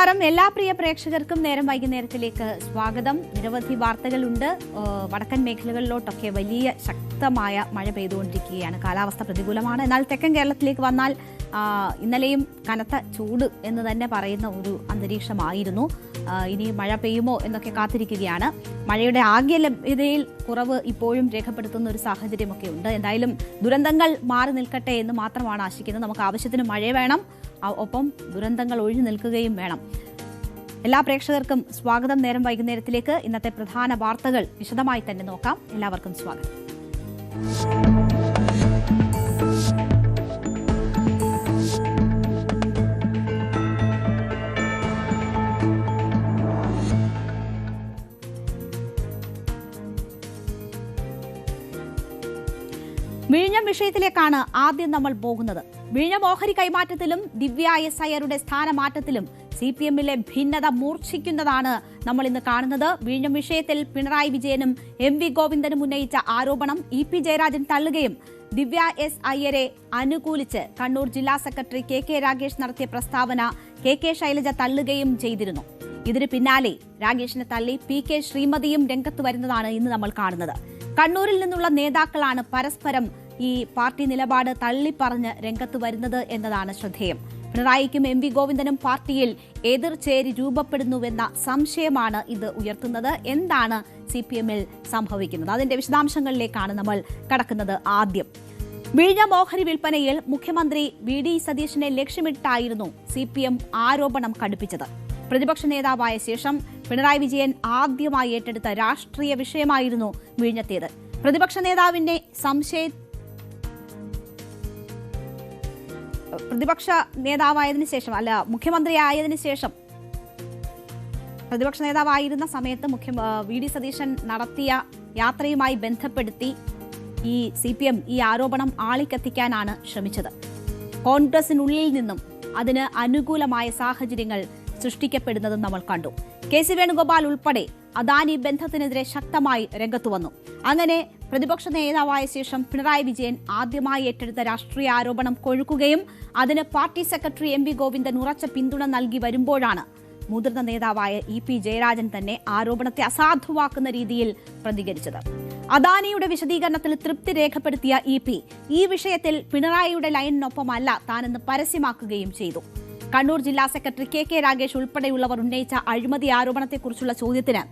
നമസ്കാരം. എല്ലാ പ്രിയ പ്രേക്ഷകർക്കും നേരം വൈകുന്നേരത്തിലേക്ക് സ്വാഗതം. നിരവധി വാർത്തകളുണ്ട്. വടക്കൻ മേഖലകളിലോട്ടൊക്കെ വലിയ ശക്തമായ മഴ പെയ്തുകൊണ്ടിരിക്കുകയാണ്. കാലാവസ്ഥ പ്രതികൂലമാണ്. എന്നാൽ തെക്കൻ കേരളത്തിലേക്ക് വന്നാൽ ഇന്നലെയും കനത്ത ചൂട് എന്ന് തന്നെ പറയുന്ന ഒരു അന്തരീക്ഷമായിരുന്നു. ഇനി മഴ പെയ്യുമോ എന്നൊക്കെ കാത്തിരിക്കുകയാണ്. മഴയുടെ ആകെ ലഭ്യതയിൽ കുറവ് ഇപ്പോഴും രേഖപ്പെടുത്തുന്ന ഒരു സാഹചര്യമൊക്കെ ഉണ്ട്. എന്തായാലും ദുരന്തങ്ങൾ മാറി നിൽക്കട്ടെ എന്ന് മാത്രമാണ് ആശിക്കുന്നത്. നമുക്ക് ആവശ്യത്തിന് മഴ വേണം, ഒപ്പം ദുരന്തങ്ങൾ ഒഴിഞ്ഞു നിൽക്കുകയും വേണം. എല്ലാ പ്രേക്ഷകർക്കും സ്വാഗതം. നേരം വൈകുന്നേരത്തിലേക്ക് ഇന്നത്തെ പ്രധാന വാർത്തകൾ വിശദമായി തന്നെ നോക്കാം. എല്ലാവർക്കും സ്വാഗതം. വിഴിഞ്ഞം വിഷയത്തിലേക്കാണ് ആദ്യം നമ്മൾ പോകുന്നത്. വിഴിഞ്ഞം ഓഹരി കൈമാറ്റത്തിലും ദിവ്യ എസ് അയ്യരുടെ സ്ഥാനമാറ്റത്തിലും CPM-ലെ ഭിന്നത മൂർച്ഛിക്കുന്നതാണ് നമ്മൾ ഇന്ന് കാണുന്നത്. വിഴിഞ്ഞം വിഷയത്തിൽ പിണറായി വിജയനും MV ഗോവിന്ദനും ഉന്നയിച്ച ആരോപണം EP ജയരാജൻ തള്ളുകയും ദിവ്യ എസ് അയ്യരെ അനുകൂലിച്ച് കണ്ണൂർ ജില്ലാ സെക്രട്ടറി KK രാഗേഷ് നടത്തിയ പ്രസ്താവന KK ശൈലജ തള്ളുകയും ചെയ്തിരുന്നു. ഇതിന് പിന്നാലെ രാഗേഷിനെ തള്ളി PK ശ്രീമതിയും രംഗത്ത് വരുന്നതാണ് ഇന്ന് നമ്മൾ കാണുന്നത്. കണ്ണൂരിൽ നിന്നുള്ള നേതാക്കളാണ് പരസ്പരം ഈ പാർട്ടി നിലപാട് തള്ളിപ്പറഞ്ഞ് രംഗത്ത് വരുന്നത് എന്നതാണ് ശ്രദ്ധേയം. പിണറായിക്കും MV ഗോവിന്ദനും പാർട്ടിയിൽ എതിർചേരി രൂപപ്പെടുന്നുവെന്ന സംശയമാണ് ഇത് ഉയർത്തുന്നത്. എന്താണ് CPM-ൽ സംഭവിക്കുന്നത്? അതിന്റെ വിശദാംശങ്ങളിലേക്കാണ് നമ്മൾ കടക്കുന്നത്. ആദ്യം, വിഴിഞ്ഞം ഓഹരി വിൽപ്പനയിൽ മുഖ്യമന്ത്രി VD സതീശനെ ലക്ഷ്യമിട്ടായിരുന്നു CPM ആരോപണം കടുപ്പിച്ചത്. പ്രതിപക്ഷ നേതാവായ ശേഷം പിണറായി വിജയൻ ആദ്യമായി ഏറ്റെടുത്ത രാഷ്ട്രീയ വിഷയമായിരുന്നു വിഴിഞ്ഞത്തേത്. പ്രതിപക്ഷ നേതാവിന്റെ പ്രതിപക്ഷ നേതാവായതിനു ശേഷം മുഖ്യമന്ത്രിയായതിനു ശേഷം പ്രതിപക്ഷ നേതാവായിരുന്ന സമയത്ത് VD സതീശൻ നടത്തിയ യാത്രയുമായി ബന്ധപ്പെടുത്തി ഈ CPM ഈ ആരോപണം ആളിക്കത്തിക്കാനാണ് ശ്രമിച്ചത്. കോൺഗ്രസിനുള്ളിൽ നിന്നും അതിന് അനുകൂലമായ സാഹചര്യങ്ങൾ സൃഷ്ടിക്കപ്പെടുന്നതും നമ്മൾ കണ്ടു. KC വേണുഗോപാൽ ഉൾപ്പെടെ അദാനി ബന്ധത്തിനെതിരെ ശക്തമായി രംഗത്തു വന്നു. അങ്ങനെ പ്രതിപക്ഷ നേതാവായ ശേഷം പിണറായി വിജയൻ ആദ്യമായി ഏറ്റെടുത്ത രാഷ്ട്രീയ ആരോപണം കൊഴുക്കുകയും അതിന് പാർട്ടി സെക്രട്ടറി MV ഗോവിന്ദൻ ഉറച്ച പിന്തുണ നൽകി വരുമ്പോഴാണ് മുതിർന്ന നേതാവായ EP ജയരാജൻ തന്നെ ആരോപണത്തെ അസാധുവാക്കുന്ന രീതിയിൽ പ്രതികരിച്ചത്. അദാനിയുടെ വിശദീകരണത്തിൽ തൃപ്തി രേഖപ്പെടുത്തിയ EP ഈ വിഷയത്തിൽ പിണറായിയുടെ ലൈനിനൊപ്പമല്ല താനെന്ന് പരസ്യമാക്കുകയും ചെയ്തു. കണ്ണൂർ ജില്ലാ സെക്രട്ടറി KK രാഗേഷ് ഉൾപ്പെടെയുള്ളവർ ഉന്നയിച്ച അഴിമതി ആരോപണത്തെക്കുറിച്ചുള്ള ചോദ്യത്തിന്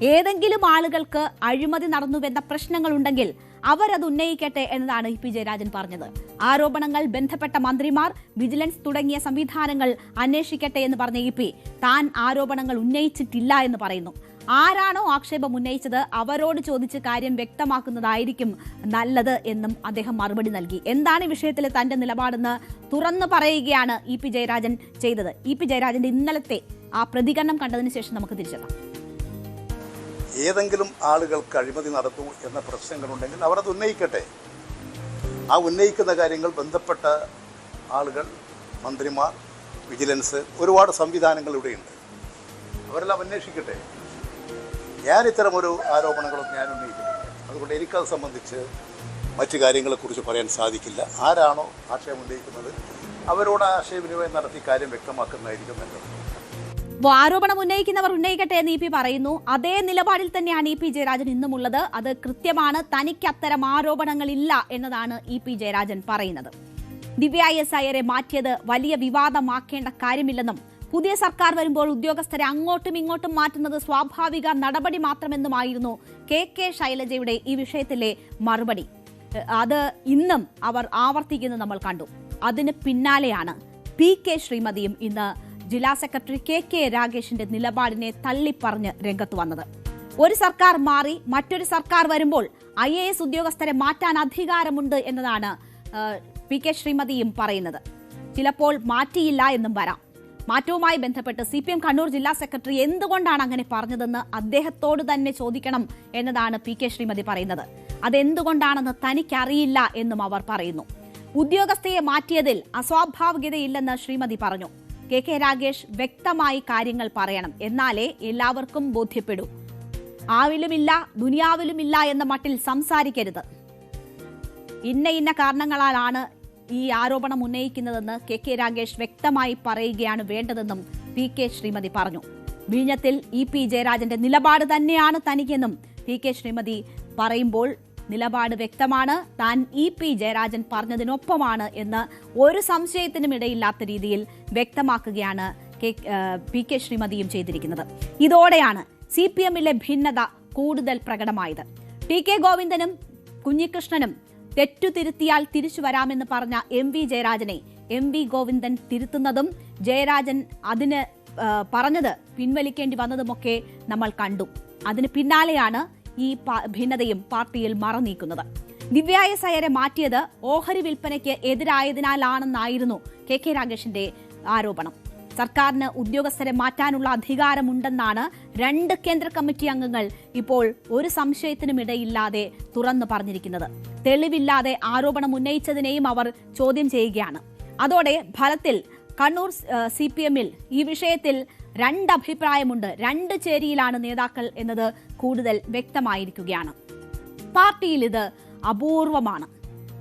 ഏതെങ്കിലും ആളുകൾക്ക് അഴിമതി നടന്നുവെന്ന പ്രശ്നങ്ങളുണ്ടെങ്കിൽ അവരത് ഉന്നയിക്കട്ടെ എന്നതാണ് EP ജയരാജൻ പറഞ്ഞത്. ആരോപണങ്ങൾ ബന്ധപ്പെട്ട മന്ത്രിമാർ, വിജിലൻസ് തുടങ്ങിയ സംവിധാനങ്ങൾ അന്വേഷിക്കട്ടെ എന്ന് പറഞ്ഞ EP താൻ ആരോപണങ്ങൾ ഉന്നയിച്ചിട്ടില്ല എന്ന് പറയുന്നു. ആരാണോ ആക്ഷേപം ഉന്നയിച്ചത് അവരോട് ചോദിച്ച് കാര്യം വ്യക്തമാക്കുന്നതായിരിക്കും നല്ലത് എന്നും അദ്ദേഹം മറുപടി നൽകി. എന്താണ് ഈ വിഷയത്തിൽ തന്റെ നിലപാടെന്ന് തുറന്നു പറയുകയാണ് EP ജയരാജൻ ചെയ്തത്. EP ജയരാജന്റെ ഇന്നലത്തെ ആ പ്രതികരണം കണ്ടതിന് ശേഷം നമുക്ക് തിരിച്ചെത്താം. ഏതെങ്കിലും ആളുകൾക്ക് അഴിമതി നടന്നു എന്ന പ്രശ്നങ്ങളുണ്ടെങ്കിൽ അവരത് ഉന്നയിക്കട്ടെ. ആ ഉന്നയിക്കുന്ന കാര്യങ്ങൾ ബന്ധപ്പെട്ട ആളുകൾ, മന്ത്രിമാർ, വിജിലൻസ്, ഒരുപാട് സംവിധാനങ്ങൾ ഇവിടെയുണ്ട്. അവരെല്ലാം അന്വേഷിക്കട്ടെ. ഞാൻ ഇത്തരമൊരു ആരോപണങ്ങളൊന്നും ഞാൻ ഉന്നയിക്കുന്നില്ല. അതുകൊണ്ട് എനിക്കത് സംബന്ധിച്ച് മറ്റു കാര്യങ്ങളെക്കുറിച്ച് പറയാൻ സാധിക്കില്ല. ആരാണോ ആശയം ഉന്നയിക്കുന്നത് അവരോട് ആശയവിനിമയം നടത്തി കാര്യം വ്യക്തമാക്കുന്നതായിരിക്കും നല്ലത്. ആരോപണം ഉന്നയിക്കുന്നവർ ഉന്നയിക്കട്ടെ എന്ന് EP പറയുന്നു. അതേ നിലപാടിൽ തന്നെയാണ് EP ജയരാജൻ ഇന്നുമുള്ളത്. അത് കൃത്യമാണ്. തനിക്ക് അത്തരം ആരോപണങ്ങളില്ല എന്നതാണ് EP ജയരാജൻ പറയുന്നത്. ദിവ്യ എസ് അയ്യരെ മാറ്റിയത് വലിയ വിവാദമാക്കേണ്ട കാര്യമില്ലെന്നും പുതിയ സർക്കാർ വരുമ്പോൾ ഉദ്യോഗസ്ഥരെ അങ്ങോട്ടും ഇങ്ങോട്ടും മാറ്റുന്നത് സ്വാഭാവിക നടപടി മാത്രമെന്നുമായിരുന്നു KK ശൈലജയുടെ ഈ വിഷയത്തിലെ മറുപടി. അത് ഇന്നും അവർ ആവർത്തിക്കുന്നത് നമ്മൾ കണ്ടു. അതിന് പിന്നാലെയാണ് PK ശ്രീമതിയും ഇന്ന് ജില്ലാ സെക്രട്ടറി KK രാഗേഷിന്റെ നിലപാടിനെ തള്ളിപ്പറഞ്ഞ് രംഗത്ത് വന്നത്. ഒരു സർക്കാർ മാറി മറ്റൊരു സർക്കാർ വരുമ്പോൾ IAS ഉദ്യോഗസ്ഥരെ മാറ്റാൻ അധികാരമുണ്ട് എന്നതാണ് PK ശ്രീമതിയും പറയുന്നത്. ചിലപ്പോൾ മാറ്റിയില്ല എന്നും വരാം. മാറ്റവുമായി ബന്ധപ്പെട്ട് CPM കണ്ണൂർ ജില്ലാ സെക്രട്ടറി എന്തുകൊണ്ടാണ് അങ്ങനെ പറഞ്ഞതെന്ന് അദ്ദേഹത്തോട് തന്നെ ചോദിക്കണം എന്നതാണ് PK ശ്രീമതി പറയുന്നത്. അതെന്തുകൊണ്ടാണെന്ന് തനിക്കറിയില്ല എന്നും അവർ പറയുന്നു. ഉദ്യോഗസ്ഥയെ മാറ്റിയതിൽ അസ്വാഭാവികതയില്ലെന്ന് ശ്രീമതി പറഞ്ഞു. KK രാഗേഷ് വ്യക്തമായി കാര്യങ്ങൾ പറയണം, എന്നാലേ എല്ലാവർക്കും ബോധ്യപ്പെടൂ. ആവിലുമില്ല ദുനിയാവിലുമില്ല എന്ന മട്ടിൽ സംസാരിക്കരുത്. ഇന്ന കാരണങ്ങളാലാണ് ഈ ആരോപണം ഉന്നയിക്കുന്നതെന്ന് KK രാഗേഷ് വ്യക്തമായി പറയുകയാണ് വേണ്ടതെന്നും കെ ശ്രീമതി പറഞ്ഞു. വിഴിഞ്ഞത്തിൽ പി ജയരാജന്റെ നിലപാട് തന്നെയാണ് തനിക്കെന്നും കെ ശ്രീമതി പറയുമ്പോൾ നിലപാട് വ്യക്തമാണ്. താൻ പി ജയരാജൻ പറഞ്ഞതിനൊപ്പമാണ് എന്ന് ഒരു സംശയത്തിനും ഇടയില്ലാത്ത രീതിയിൽ വ്യക്തമാക്കുകയാണ് കെ ശ്രീമതിയും ചെയ്തിരിക്കുന്നത്. ഇതോടെയാണ് CPM-ലെ ഭിന്നത കൂടുതൽ പ്രകടമായത്. കെ ഗോവിന്ദനും കുഞ്ഞികൃഷ്ണനും തെറ്റുതിരുത്തിയാൽ തിരിച്ചു വരാമെന്ന് പറഞ്ഞ വി ജയരാജനെ വി ഗോവിന്ദൻ തിരുത്തുന്നതും ജയരാജൻ അതിന് പറഞ്ഞത് പിൻവലിക്കേണ്ടി വന്നതുമൊക്കെ നമ്മൾ കണ്ടു. അതിന് പിന്നാലെയാണ് ഈ ഭിന്നതയും പാർട്ടിയിൽ മറനീക്കുന്നത്. ദിവ്യ എസ് അയ്യരെ മാറ്റിയത് ഓഹരി വിൽപ്പനയ്ക്ക് എതിരായതിനാലാണെന്നായിരുന്നു കെ രാഗേഷിന്റെ ആരോപണം. സർക്കാരിന് ഉദ്യോഗസ്ഥരെ മാറ്റാനുള്ള അധികാരമുണ്ടെന്നാണ് 2 കേന്ദ്ര കമ്മിറ്റി അംഗങ്ങൾ ഇപ്പോൾ ഒരു സംശയത്തിനും ഇടയില്ലാതെ തുറന്നു പറഞ്ഞിരിക്കുന്നത്. തെളിവില്ലാതെ ആരോപണം ഉന്നയിച്ചതിനെയും അവർ ചോദ്യം ചെയ്യുകയാണ്. അതോടെ ഫലത്തിൽ കണ്ണൂർ CPM-ൽ ഈ വിഷയത്തിൽ 2 അഭിപ്രായമുണ്ട്, 2 ചേരിയിലാണ് നേതാക്കൾ എന്നത് കൂടുതൽ വ്യക്തമായിരിക്കുകയാണ്. പാർട്ടിയിൽ ഇത് അപൂർവമാണ്.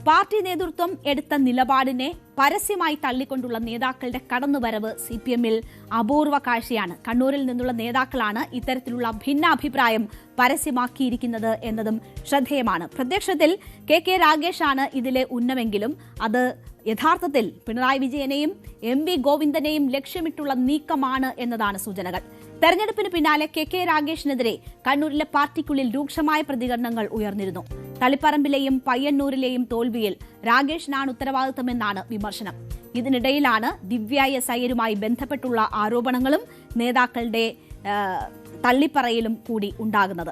പാർട്ടി നേതൃത്വം എടുത്ത നിലപാടിനെ പരസ്യമായി തള്ളിക്കൊണ്ടുള്ള നേതാക്കളുടെ കടന്നുവരവ് CPM-ൽ അപൂർവ കാഴ്ചയാണ്. കണ്ണൂരിൽ നിന്നുള്ള നേതാക്കളാണ് ഇത്തരത്തിലുള്ള ഭിന്നാഭിപ്രായം പരസ്യമാക്കിയിരിക്കുന്നത് എന്നതും ശ്രദ്ധേയമാണ്. പ്രത്യക്ഷത്തിൽ കെ രാഗേഷാണ് ഇതിലെ ഉന്നമെങ്കിലും അത് യഥാർത്ഥത്തിൽ പിണറായി വിജയനെയും വി ഗോവിന്ദനെയും ലക്ഷ്യമിട്ടുള്ള നീക്കമാണ് എന്നതാണ് സൂചനകൾ. തെരഞ്ഞെടുപ്പിന് പിന്നാലെ കെ രാഗേഷിനെതിരെ കണ്ണൂരിലെ പാർട്ടിക്കുള്ളിൽ രൂക്ഷമായ പ്രതികരണങ്ങൾ ഉയർന്നിരുന്നു. തളിപ്പറമ്പിലെയും പയ്യന്നൂരിലെയും തോൽവിയിൽ രാഗേഷിനാണ് ഉത്തരവാദിത്തമെന്നാണ് വിമർശനം. ഇതിനിടയിലാണ് ദിവ്യ എസ് അയ്യരുമായി ബന്ധപ്പെട്ടുള്ള ആരോപണങ്ങളും നേതാക്കളുടെ തള്ളിപ്പറയലും കൂടി ഉണ്ടാകുന്നത്.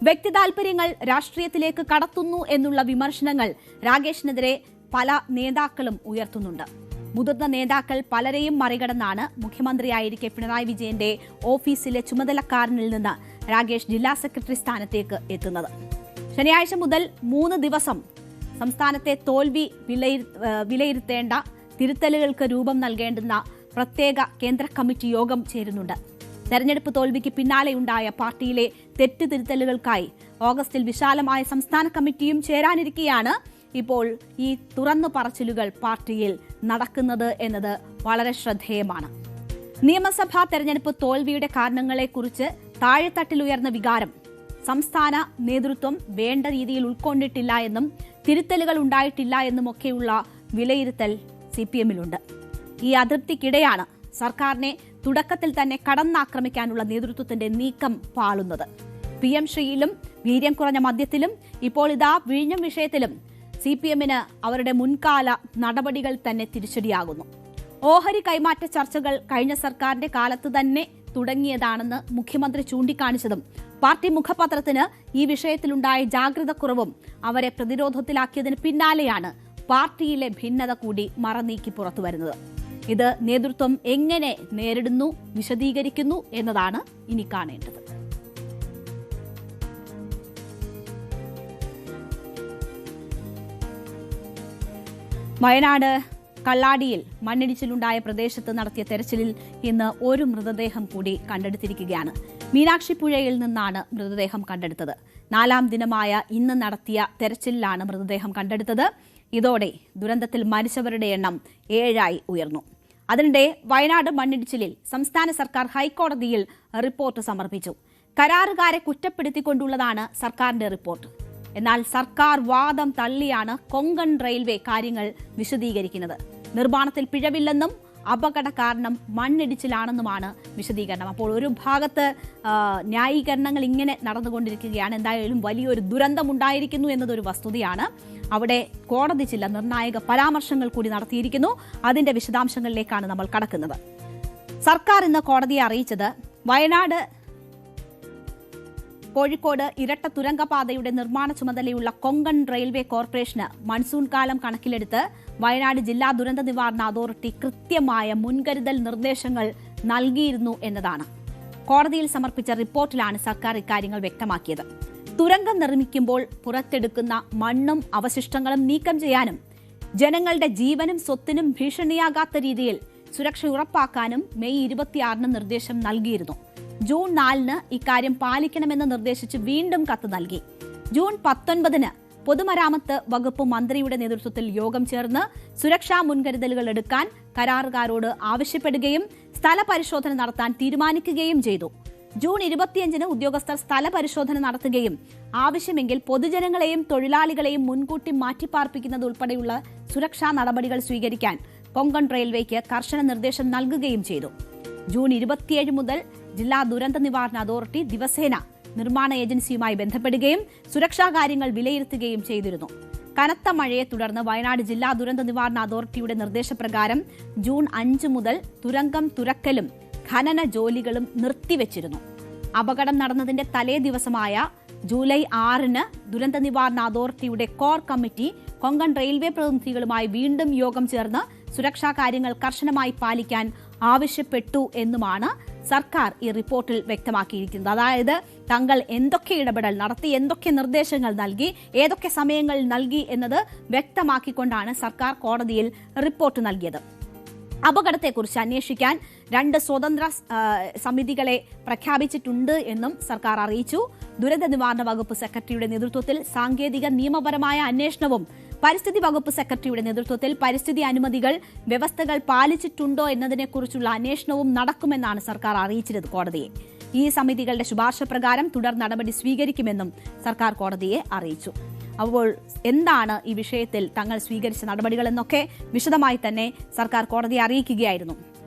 വ്യക്തി താൽപര്യങ്ങൾ രാഷ്ട്രീയത്തിലേക്ക് കടത്തുന്നു എന്നുള്ള വിമർശനങ്ങൾ രാഗേഷിനെതിരെ പല നേതാക്കളും ഉയർത്തുന്നുണ്ട്. മുതിർന്ന നേതാക്കൾ പലരെയും മറികടന്നാണ് മുഖ്യമന്ത്രിയായിരിക്കെ പിണറായി വിജയന്റെ ഓഫീസിലെ ചുമതലക്കാരനിൽ നിന്ന് രാഗേഷ് ജില്ലാ സെക്രട്ടറി സ്ഥാനത്തേക്ക് എത്തുന്നത്. ശനിയാഴ്ച മുതൽ 3 ദിവസം സംസ്ഥാനത്തെ തോൽവി വിലയിരുത്തേണ്ട തിരുത്തലുകൾക്ക് രൂപം നൽകേണ്ടുന്ന പ്രത്യേക കേന്ദ്ര കമ്മിറ്റി യോഗം ചേരുന്നുണ്ട്. തെരഞ്ഞെടുപ്പ് തോൽവിക്ക് പിന്നാലെയുണ്ടായ പാർട്ടിയിലെ തെറ്റ് തിരുത്തലുകൾക്കായി ഓഗസ്റ്റിൽ വിശാലമായ സംസ്ഥാന കമ്മിറ്റിയും ചേരാനിരിക്കെയാണ് ഇപ്പോൾ ഈ തുറന്നു പറച്ചിലുകൾ പാർട്ടിയിൽ നടക്കുന്നത് എന്നത് വളരെ ശ്രദ്ധേയമാണ്. നിയമസഭാ തെരഞ്ഞെടുപ്പ് തോൽവിയുടെ കാരണങ്ങളെക്കുറിച്ച് താഴെത്തട്ടിൽ ഉയർന്ന വികാരം സംസ്ഥാന നേതൃത്വം വേണ്ട രീതിയിൽ ഉൾക്കൊണ്ടിട്ടില്ല എന്നും തിരുത്തലുകൾ ഉണ്ടായിട്ടില്ല എന്നുമൊക്കെയുള്ള വിലയിരുത്തൽ CPM-ലുണ്ട്. ഈ അതൃപ്തിക്കിടെയാണ് സർക്കാരിനെ തുടക്കത്തിൽ തന്നെ കടന്നാക്രമിക്കാനുള്ള നേതൃത്വത്തിന്റെ നീക്കം പാളുന്നത്. PM ശ്രീയിലും വീര്യം കുറഞ്ഞ മദ്യത്തിലും ഇപ്പോൾ ഇതാ വിഴിഞ്ഞം വിഷയത്തിലും CPM-ന് അവരുടെ മുൻകാല നടപടികൾ തന്നെ തിരിച്ചടിയാകുന്നു. ഓഹരി കൈമാറ്റ ചർച്ചകൾ കഴിഞ്ഞ സർക്കാരിന്റെ കാലത്ത് തന്നെ തുടങ്ങിയതാണെന്ന് മുഖ്യമന്ത്രി ചൂണ്ടിക്കാണിച്ചതും പാർട്ടി മുഖപത്രത്തിന് ഈ വിഷയത്തിലുണ്ടായ ജാഗ്രതക്കുറവും അവരെ പ്രതിരോധത്തിലാക്കിയതിന് പിന്നാലെയാണ് പാർട്ടിയിലെ ഭിന്നത കൂടി മറനീക്കി പുറത്തുവരുന്നത്. ഇത് നേതൃത്വം എങ്ങനെ നേരിടുന്നു, വിശദീകരിക്കുന്നു എന്നതാണ് ഇനി കാണേണ്ടത്. വയനാട് കള്ളാടിയിൽ മണ്ണിടിച്ചിലുണ്ടായ പ്രദേശത്ത് നടത്തിയ തെരച്ചിലിൽ ഇന്ന് ഒരു മൃതദേഹം കൂടി കണ്ടെടുത്തിരിക്കുകയാണ്. മീനാക്ഷി പുഴയിൽ നിന്നാണ് മൃതദേഹം കണ്ടെടുത്തത്. 4ാം ദിനമായ ഇന്ന് നടത്തിയ തെരച്ചിലിലാണ് മൃതദേഹം കണ്ടെടുത്തത്. ഇതോടെ ദുരന്തത്തിൽ മരിച്ചവരുടെ എണ്ണം 7ആയി ഉയർന്നു. അതിനിടെ വയനാട് മണ്ണിടിച്ചിലിൽ സംസ്ഥാന സർക്കാർ ഹൈക്കോടതിയിൽ റിപ്പോർട്ട് സമർപ്പിച്ചു. കരാറുകാരെ കുറ്റപ്പെടുത്തിക്കൊണ്ടുള്ളതാണ് സർക്കാരിന്റെ റിപ്പോർട്ട്. എന്നാൽ സർക്കാർ വാദം തള്ളിയാണ് കൊങ്കൺ റെയിൽവേ കാര്യങ്ങൾ വിശദീകരിക്കുന്നത്. നിർമ്മാണത്തിൽ പിഴവില്ലെന്നും അപകട കാരണം മണ്ണിടിച്ചിലാണെന്നുമാണ് വിശദീകരണം. അപ്പോൾ ഒരു ഭാഗത്ത് ന്യായീകരണങ്ങൾ ഇങ്ങനെ നടന്നുകൊണ്ടിരിക്കുകയാണ്. എന്തായാലും വലിയൊരു ദുരന്തമുണ്ടായിരിക്കുന്നു എന്നതൊരു വസ്തുതയാണ്. അവിടെ കോടതി ചില നിർണായക പരാമർശങ്ങൾ കൂടി നടത്തിയിരിക്കുന്നു. അതിന്റെ വിശദാംശങ്ങളിലേക്കാണ് നമ്മൾ കടക്കുന്നത്. സർക്കാർ ഇന്ന് കോടതിയെ അറിയിച്ചത് വയനാട് കോഴിക്കോട് ഇരട്ട തുരങ്കപാതയുടെ നിർമ്മാണ ചുമതലയുള്ള കൊങ്കൺ റെയിൽവേ കോർപ്പറേഷന് മൺസൂൺ കാലം കണക്കിലെടുത്ത് വയനാട് ജില്ലാ ദുരന്ത നിവാരണ അതോറിറ്റി കൃത്യമായ മുൻകരുതൽ നിർദ്ദേശങ്ങൾ നൽകിയിരുന്നു എന്നതാണ്. കോടതിയിൽ സമർപ്പിച്ച റിപ്പോർട്ടിലാണ് സർക്കാർ ഇക്കാര്യങ്ങൾ വ്യക്തമാക്കിയത്. തുരങ്കം നിർമ്മിക്കുമ്പോൾ പുറത്തെടുക്കുന്ന മണ്ണും അവശിഷ്ടങ്ങളും നീക്കം ചെയ്യാനും ജനങ്ങളുടെ ജീവനും സ്വത്തിനും ഭീഷണിയാകാത്ത രീതിയിൽ സുരക്ഷ ഉറപ്പാക്കാനും മെയ് 26-ന് നിർദ്ദേശം നൽകിയിരുന്നു. ജൂൺ 4-ന് ഇക്കാര്യം പാലിക്കണമെന്ന് നിർദ്ദേശിച്ച് വീണ്ടും കത്ത് നൽകി. ജൂൺ 19-ന് പൊതുമരാമത്ത് വകുപ്പ് മന്ത്രിയുടെ നേതൃത്വത്തിൽ യോഗം ചേർന്ന് സുരക്ഷാ മുൻകരുതലുകൾ എടുക്കാൻ കരാറുകാരോട് ആവശ്യപ്പെടുകയും സ്ഥല പരിശോധന നടത്താൻ തീരുമാനിക്കുകയും ചെയ്തു. ജൂൺ 25-ന് ഉദ്യോഗസ്ഥർ സ്ഥല പരിശോധന നടത്തുകയും ആവശ്യമെങ്കിൽ പൊതുജനങ്ങളെയും തൊഴിലാളികളെയും മുൻകൂട്ടി മാറ്റിപ്പാർപ്പിക്കുന്നത് ഉൾപ്പെടെയുള്ള സുരക്ഷാ നടപടികൾ സ്വീകരിക്കാൻ കൊങ്കൺ റെയിൽവേക്ക് കർശന നിർദ്ദേശം നൽകുകയും ചെയ്തു. ജൂൺ 27 മുതൽ ജില്ലാ ദുരന്ത നിവാരണ അതോറിറ്റി ദിവസേന നിർമ്മാണ ഏജൻസിയുമായി ബന്ധപ്പെടുകയും സുരക്ഷാ കാര്യങ്ങൾ വിലയിരുത്തുകയും ചെയ്തിരുന്നു. കനത്ത മഴയെ തുടർന്ന് വയനാട് ജില്ലാ ദുരന്ത നിവാരണ അതോറിറ്റിയുടെ നിർദ്ദേശപ്രകാരം ജൂൺ 5 മുതൽ തുരങ്കം തുറക്കലും ഖനന ജോലികളും നിർത്തിവച്ചിരുന്നു. അപകടം നടന്നതിന്റെ തലേ ദിവസമായ ജൂലൈ 6-ന് ദുരന്ത നിവാരണ അതോറിറ്റിയുടെ കോർ കമ്മിറ്റി കൊങ്കൺ റെയിൽവേ പ്രതിനിധികളുമായി വീണ്ടും യോഗം ചേർന്ന് സുരക്ഷാ കാര്യങ്ങൾ കർശനമായി പാലിക്കാൻ ആവശ്യപ്പെട്ടു എന്നുമാണ് സർക്കാർ ഈ റിപ്പോർട്ടിൽ വ്യക്തമാക്കിയിരിക്കുന്നത്. അതായത് തങ്ങൾ എന്തൊക്കെ ഇടപെടൽ നടത്തി, എന്തൊക്കെ നിർദ്ദേശങ്ങൾ നൽകി, ഏതൊക്കെ സമയങ്ങളിൽ നൽകി എന്നത് വ്യക്തമാക്കിക്കൊണ്ടാണ് സർക്കാർ കോടതിയിൽ റിപ്പോർട്ട് നൽകിയത്. അപകടത്തെക്കുറിച്ച് അന്വേഷിക്കാൻ 2 സ്വതന്ത്ര സമിതികളെ പ്രഖ്യാപിച്ചിട്ടുണ്ട് എന്നും സർക്കാർ അറിയിച്ചു. ദുരന്ത നിവാരണ വകുപ്പ് സെക്രട്ടറിയുടെ നേതൃത്വത്തിൽ സാങ്കേതിക നിയമപരമായ അന്വേഷണവും പരിസ്ഥിതി വകുപ്പ് സെക്രട്ടറിയുടെ നേതൃത്വത്തിൽ പരിസ്ഥിതി അനുമതികൾ വ്യവസ്ഥകൾ പാലിച്ചിട്ടുണ്ടോ എന്നതിനെക്കുറിച്ചുള്ള അന്വേഷണവും നടക്കുമെന്നാണ് സർക്കാർ അറിയിച്ചത് കോടതിയെ. ഈ സമിതികളുടെ ശുപാർശ പ്രകാരം തുടർ നടപടി സ്വീകരിക്കുമെന്നും സർക്കാർ കോടതിയെ അറിയിച്ചു. അപ്പോൾ എന്താണ് ഈ വിഷയത്തിൽ തങ്ങൾ സ്വീകരിച്ച നടപടികൾ എന്നൊക്കെ വിശദമായി തന്നെ സർക്കാർ കോടതിയെ അറിയിക്കുകയായിരുന്നു.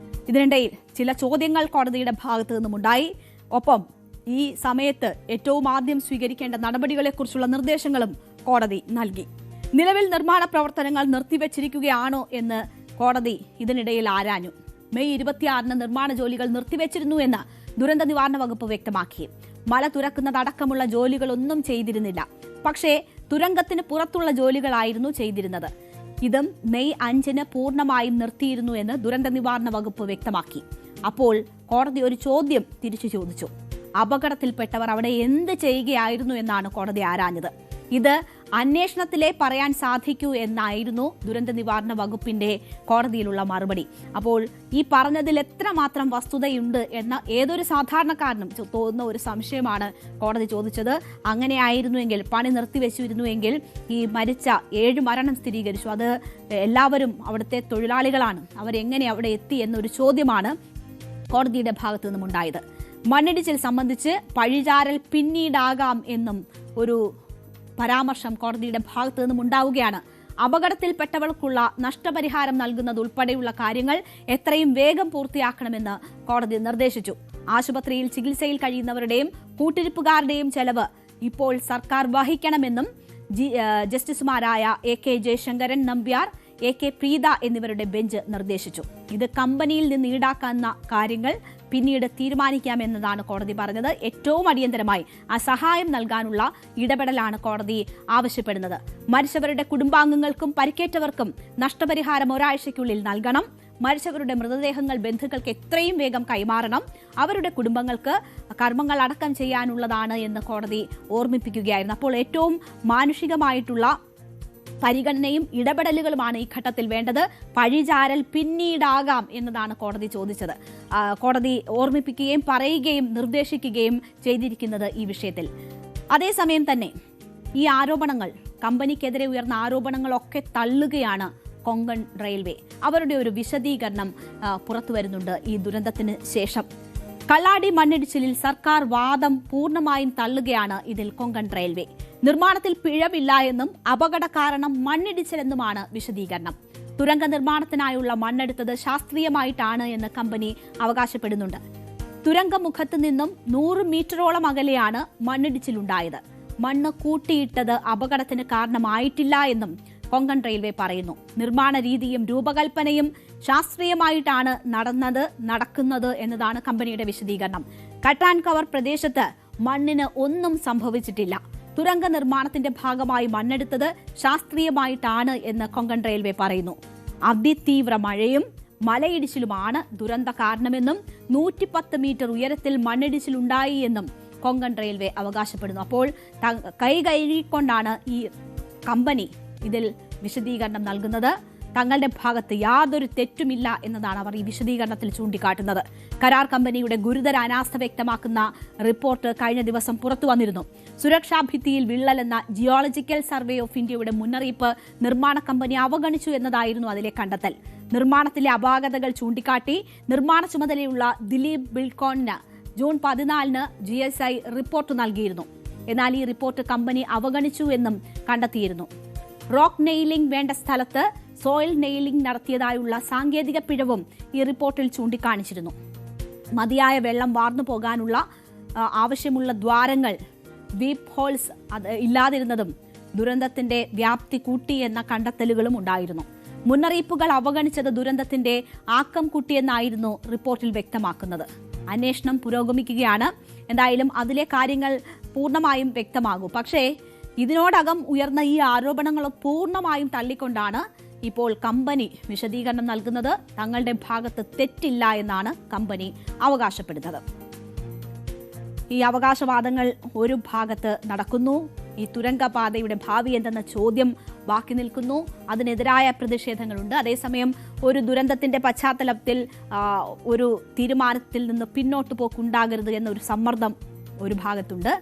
ഇതിനിടയിൽ ചില ചോദ്യങ്ങൾ കോടതിയുടെ ഭാഗത്തു നിന്നുമുണ്ടായി. ഒപ്പം ഈ സമയത്ത് ഏറ്റവും ആദ്യം സ്വീകരിക്കേണ്ട നടപടികളെക്കുറിച്ചുള്ള നിർദ്ദേശങ്ങളും കോടതി നൽകി. നിലവിൽ നിർമ്മാണ പ്രവർത്തനങ്ങൾ നിർത്തിവച്ചിരിക്കുകയാണോ എന്ന് കോടതി ഇതിനിടയിൽ ആരാഞ്ഞു. മെയ് 26-ന് നിർമ്മാണ ജോലികൾ നിർത്തിവച്ചിരുന്നു എന്ന് ദുരന്ത നിവാരണ വകുപ്പ് വ്യക്തമാക്കി. മല തുറക്കുന്നതടക്കമുള്ള ജോലികളൊന്നും ചെയ്തിരുന്നില്ല. പക്ഷേ തുരങ്കത്തിന് പുറത്തുള്ള ജോലികളായിരുന്നു ചെയ്തിരുന്നത്. ഇതും മെയ് 5-ന് പൂർണ്ണമായും നിർത്തിയിരുന്നു എന്ന് ദുരന്ത നിവാരണ വകുപ്പ് വ്യക്തമാക്കി. അപ്പോൾ കോടതി ഒരു ചോദ്യം തിരിച്ചു ചോദിച്ചു. അപകടത്തിൽപ്പെട്ടവർ അവിടെ എന്ത് ചെയ്യുകയായിരുന്നു എന്നാണ് കോടതി ആരാഞ്ഞത്. ഇത് അന്വേഷണത്തിലേ പറയാൻ സാധിക്കൂ എന്നായിരുന്നു ദുരന്ത നിവാരണ വകുപ്പിന്റെ കോടതിയിലുള്ള മറുപടി. അപ്പോൾ ഈ പറഞ്ഞതിൽ എത്രമാത്രം വസ്തുതയുണ്ട് എന്ന ഏതൊരു സാധാരണക്കാരനും തോന്നുന്ന ഒരു സംശയമാണ് കോടതി ചോദിച്ചത്. അങ്ങനെയായിരുന്നുവെങ്കിൽ, പണി നിർത്തിവെച്ചിരുന്നുവെങ്കിൽ ഈ മരിച്ച 7 മരണം സ്ഥിരീകരിച്ചു. അത് എല്ലാവരും അവിടുത്തെ തൊഴിലാളികളാണ്. അവരെങ്ങനെ അവിടെ എത്തി എന്നൊരു ചോദ്യമാണ് കോടതിയുടെ ഭാഗത്തു നിന്നുമുണ്ടായത്. മണ്ണിടിച്ചിൽ സംബന്ധിച്ച് പഴിചാരൽ പിന്നീടാകാം എന്നും ഒരു പരാമർശം കോടതിയുടെ ഭാഗത്തു നിന്നും ഉണ്ടാവുകയാണ്. അപകടത്തിൽപ്പെട്ടവർക്കുള്ള നഷ്ടപരിഹാരം നൽകുന്നത് ഉൾപ്പെടെയുള്ള കാര്യങ്ങൾ എത്രയും വേഗം പൂർത്തിയാക്കണമെന്ന് കോടതി നിർദ്ദേശിച്ചു. ആശുപത്രിയിൽ ചികിത്സയിൽ കഴിയുന്നവരുടെയും കൂട്ടിരിപ്പുകാരുടെയും ചെലവ് ഇപ്പോൾ സർക്കാർ വഹിക്കണമെന്നും ജസ്റ്റിസുമാരായ AK ജയശങ്കരൻ നമ്പ്യാർ, AK പ്രീത എന്നിവരുടെ ബെഞ്ച് നിർദ്ദേശിച്ചു. ഇത് കമ്പനിയിൽ നിന്ന് ഈടാക്കുന്ന കാര്യങ്ങൾ പിന്നീട് തീരുമാനിക്കാമെന്നതാണ് കോടതി പറഞ്ഞത്. ഏറ്റവും അടിയന്തരമായി ആ സഹായം നൽകാനുള്ള ഇടപെടലാണ് കോടതി ആവശ്യപ്പെടുന്നത്. മരിച്ചവരുടെ കുടുംബാംഗങ്ങൾക്കും പരിക്കേറ്റവർക്കും നഷ്ടപരിഹാരം ഒരാഴ്ചയ്ക്കുള്ളിൽ നൽകണം. മരിച്ചവരുടെ മൃതദേഹങ്ങൾ ബന്ധുക്കൾക്ക് എത്രയും വേഗം കൈമാറണം. അവരുടെ കുടുംബങ്ങൾക്ക് കർമ്മങ്ങൾ അടക്കം ചെയ്യാനുള്ളതാണ് എന്ന് കോടതി ഓർമ്മിപ്പിക്കുകയായിരുന്നു. അപ്പോൾ ഏറ്റവും മാനുഷികമായിട്ടുള്ള പരിഗണനയും ഇടപെടലുകളുമാണ് ഈ ഘട്ടത്തിൽ വേണ്ടത്. പഴിചാരൽ പിന്നീടാകാം എന്നതാണ് കോടതി ചോദിച്ചത്. കോടതി ഓർമ്മിപ്പിക്കുകയും പറയുകയും നിർദ്ദേശിക്കുകയും ചെയ്തിരിക്കുന്നത് ഈ വിഷയത്തിൽ. അതേസമയം തന്നെ ഈ ആരോപണങ്ങൾ, കമ്പനിക്കെതിരെ ഉയർന്ന ആരോപണങ്ങളൊക്കെ തള്ളുകയാണ് കൊങ്കൺ റെയിൽവേ. അവരുടെ ഒരു വിശദീകരണം പുറത്തു വരുന്നുണ്ട് ഈ ദുരന്തത്തിന് ശേഷം. കള്ളാടി മണ്ണിടിച്ചിലിൽ സർക്കാർ വാദം പൂർണ്ണമായും തള്ളുകയാണ് ഇതിൽ കൊങ്കൺ റെയിൽവേ. നിർമ്മാണത്തിൽ പിഴവില്ല എന്നും അപകട കാരണം മണ്ണിടിച്ചിലെന്നുമാണ് വിശദീകരണം. തുരങ്ക നിർമ്മാണത്തിനായുള്ള മണ്ണെടുത്തത് ശാസ്ത്രീയമായിട്ടാണ് എന്ന് കമ്പനി അവകാശപ്പെടുന്നുണ്ട്. തുരങ്കമുഖത്ത് നിന്നും 100 മീറ്ററോളം അകലെയാണ് മണ്ണിടിച്ചിലുണ്ടായത്. മണ്ണ് കൂട്ടിയിട്ടത് അപകടത്തിന് കാരണമായിട്ടില്ല എന്നും കൊങ്കൺ റെയിൽവേ പറയുന്നു. നിർമ്മാണ രീതിയും രൂപകൽപ്പനയും ശാസ്ത്രീയമായിട്ടാണ് നടക്കുന്നത് എന്നതാണ് കമ്പനിയുടെ വിശദീകരണം. കട്ട് ആൻഡ് കവർ പ്രദേശത്ത് മണ്ണിന് ഒന്നും സംഭവിച്ചിട്ടില്ല. തുരങ്ക നിർമ്മാണത്തിന്റെ ഭാഗമായി മണ്ണെടുത്തത് ശാസ്ത്രീയമായിട്ടാണ് എന്ന് കൊങ്കൺ റെയിൽവേ പറയുന്നു. അതിതീവ്ര മഴയും മലയിടിച്ചിലുമാണ് ദുരന്ത കാരണമെന്നും 110 മീറ്റർ ഉയരത്തിൽ മണ്ണിടിച്ചിലുണ്ടായി എന്നും കൊങ്കൺ റെയിൽവേ അവകാശപ്പെടുന്നു. അപ്പോൾ കൈകഴുകിക്കൊണ്ടാണ് ഈ കമ്പനി ഇതിൽ വിശദീകരണം നൽകുന്നത്. തങ്ങളുടെ ഭാഗത്ത് യാതൊരു തെറ്റുമില്ല എന്നതാണ് അവർ ഈ വിശദീകരണത്തിൽ ചൂണ്ടിക്കാട്ടുന്നത്. കരാർ കമ്പനിയുടെ ഗുരുതര അനാസ്ഥ വ്യക്തമാക്കുന്ന റിപ്പോർട്ട് കഴിഞ്ഞ ദിവസം പുറത്തു വന്നിരുന്നു. സുരക്ഷാ ഭിത്തിയിൽ വിള്ളലെന്ന ജിയോളജിക്കൽ സർവേ ഓഫ് ഇന്ത്യയുടെ മുന്നറിയിപ്പ് നിർമ്മാണ കമ്പനി അവഗണിച്ചു എന്നതായിരുന്നു അതിലെ കണ്ടെത്തൽ. നിർമ്മാണത്തിലെ അപാകതകൾ ചൂണ്ടിക്കാട്ടി നിർമ്മാണ ചുമതലയുള്ള ദിലീപ് ബിൽക്കോണിന് ജൂൺ 14 GSI റിപ്പോർട്ട് നൽകിയിരുന്നു. എന്നാൽ ഈ റിപ്പോർട്ട് കമ്പനി അവഗണിച്ചു എന്നും കണ്ടെത്തിയിരുന്നു. റോക്ക് നെയിലിംഗ് വേണ്ട സ്ഥലത്ത് സോയിൽ നെയിലിംഗ് നടത്തിയതായുള്ള സാങ്കേതിക പിഴവും ഈ റിപ്പോർട്ടിൽ ചൂണ്ടിക്കാണിച്ചിരുന്നു. മതിയായ വെള്ളം വാർന്നു പോകാനുള്ള ആവശ്യമുള്ള ദ്വാരങ്ങൾ വീപ്പ് ഹോൾസ് ഇല്ലാതിരുന്നതും ദുരന്തത്തിന്റെ വ്യാപ്തി കൂട്ടി എന്ന കണ്ടെത്തലുകളും ഉണ്ടായിരുന്നു. മുന്നറിയിപ്പുകൾ അവഗണിച്ചത് ദുരന്തത്തിന്റെ ആക്കം കൂട്ടിയെന്നായിരുന്നു റിപ്പോർട്ടിൽ വ്യക്തമാക്കുന്നത്. അന്വേഷണം പുരോഗമിക്കുകയാണ്. എന്തായാലും അതിലെ കാര്യങ്ങൾ പൂർണ്ണമായും വ്യക്തമാകും. പക്ഷേ ഇതിനോടകം ഉയർന്ന ഈ ആരോപണങ്ങൾ പൂർണ്ണമായും തള്ളിക്കൊണ്ടാണ് ഇപ്പോൾ കമ്പനി വിശദീകരണം നൽകുന്നത്. തങ്ങളുടെ ഭാഗത്ത് തെറ്റില്ല എന്നാണ് കമ്പനി അവകാശപ്പെടുന്നത്. ഈ അവകാശവാദങ്ങൾ ഒരു ഭാഗത്ത് നടക്കുന്നു. ഈ തുരങ്കപാതയുടെ ഭാവി എന്തെന്ന ചോദ്യം ബാക്കി നിൽക്കുന്നു. അതിനെതിരായ പ്രതിഷേധങ്ങളുണ്ട്. അതേസമയം ഒരു ദുരന്തത്തിന്റെ പശ്ചാത്തലത്തിൽ ഒരു തീരുമാനത്തിൽ നിന്ന് പിന്നോട്ട് പോക്കുണ്ടാകരുത് എന്നൊരു സമ്മർദ്ദം ഒരു ഭാഗത്തുണ്ട്.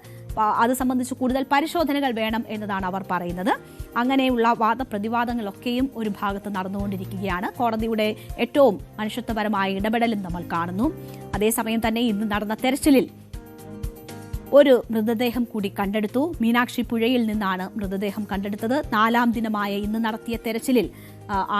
അത് സംബന്ധിച്ച് കൂടുതൽ പരിശോധനകൾ വേണം എന്നതാണ് അവർ പറയുന്നത്. അങ്ങനെയുള്ള വാദപ്രതിവാദങ്ങളൊക്കെയും ഒരു ഭാഗത്ത് നടന്നുകൊണ്ടിരിക്കുകയാണ്. കോടതിയുടെ ഏറ്റവും മനുഷ്യത്വപരമായ ഇടപെടലും നമ്മൾ കാണുന്നു. അതേസമയം തന്നെ ഇന്ന് നടന്ന തെരച്ചിലിൽ ഒരു മൃതദേഹം കൂടി കണ്ടെടുത്തു. മീനാക്ഷി പുഴയിൽ നിന്നാണ് മൃതദേഹം കണ്ടെടുത്തത്. 4ാം ദിനമായ ഇന്ന് നടത്തിയ തെരച്ചിലിൽ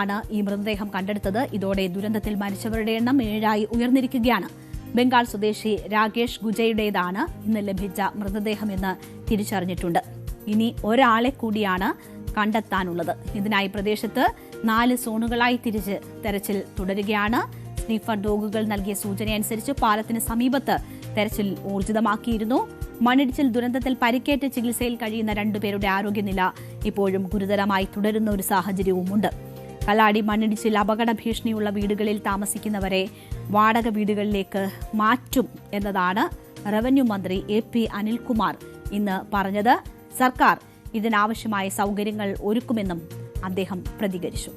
ആണ് ഈ മൃതദേഹം കണ്ടെടുത്തത്. ഇതോടെ ദുരന്തത്തിൽ മരിച്ചവരുടെ എണ്ണം 7ആയി ഉയർന്നിരിക്കുകയാണ്. ബംഗാൾ സ്വദേശി രാകേഷ് ഗുജയുടേതാണ് ഇന്ന് ലഭിച്ച മൃതദേഹമെന്ന് തിരിച്ചറിഞ്ഞിട്ടുണ്ട്. ഇനി ഒരാളെ കൂടിയാണ് കണ്ടെത്താനുള്ളത്. ഇതിനായി പ്രദേശത്ത് 4 സോണുകളായി തിരിച്ച് തെരച്ചിൽ തുടരുകയാണ്. സ്നീഫർ ഡോഗുകൾ നൽകിയ സൂചനയനുസരിച്ച് പാലത്തിന് സമീപത്ത് തെരച്ചിൽ ഊർജിതമാക്കിയിരുന്നു. മണ്ണിടിച്ചിൽ ദുരന്തത്തിൽ പരിക്കേറ്റ് ചികിത്സയിൽ കഴിയുന്ന 2 പേരുടെ ആരോഗ്യനില ഇപ്പോഴും ഗുരുതരമായി തുടരുന്ന ഒരു സാഹചര്യവുമുണ്ട്. കല്ലാടി മണ്ണിടിച്ചിൽ അപകട ഭീഷണിയുള്ള വീടുകളിൽ താമസിക്കുന്നവരെ വാടക വീടുകളിലേക്ക് മാറ്റും എന്നതാണ് റവന്യൂ മന്ത്രി AP അനിൽകുമാർ ഇന്ന് പറഞ്ഞത്. സർക്കാർ ഇതിനാവശ്യമായ സൗകര്യങ്ങൾ ഒരുക്കുമെന്നും അദ്ദേഹം പ്രതികരിച്ചു.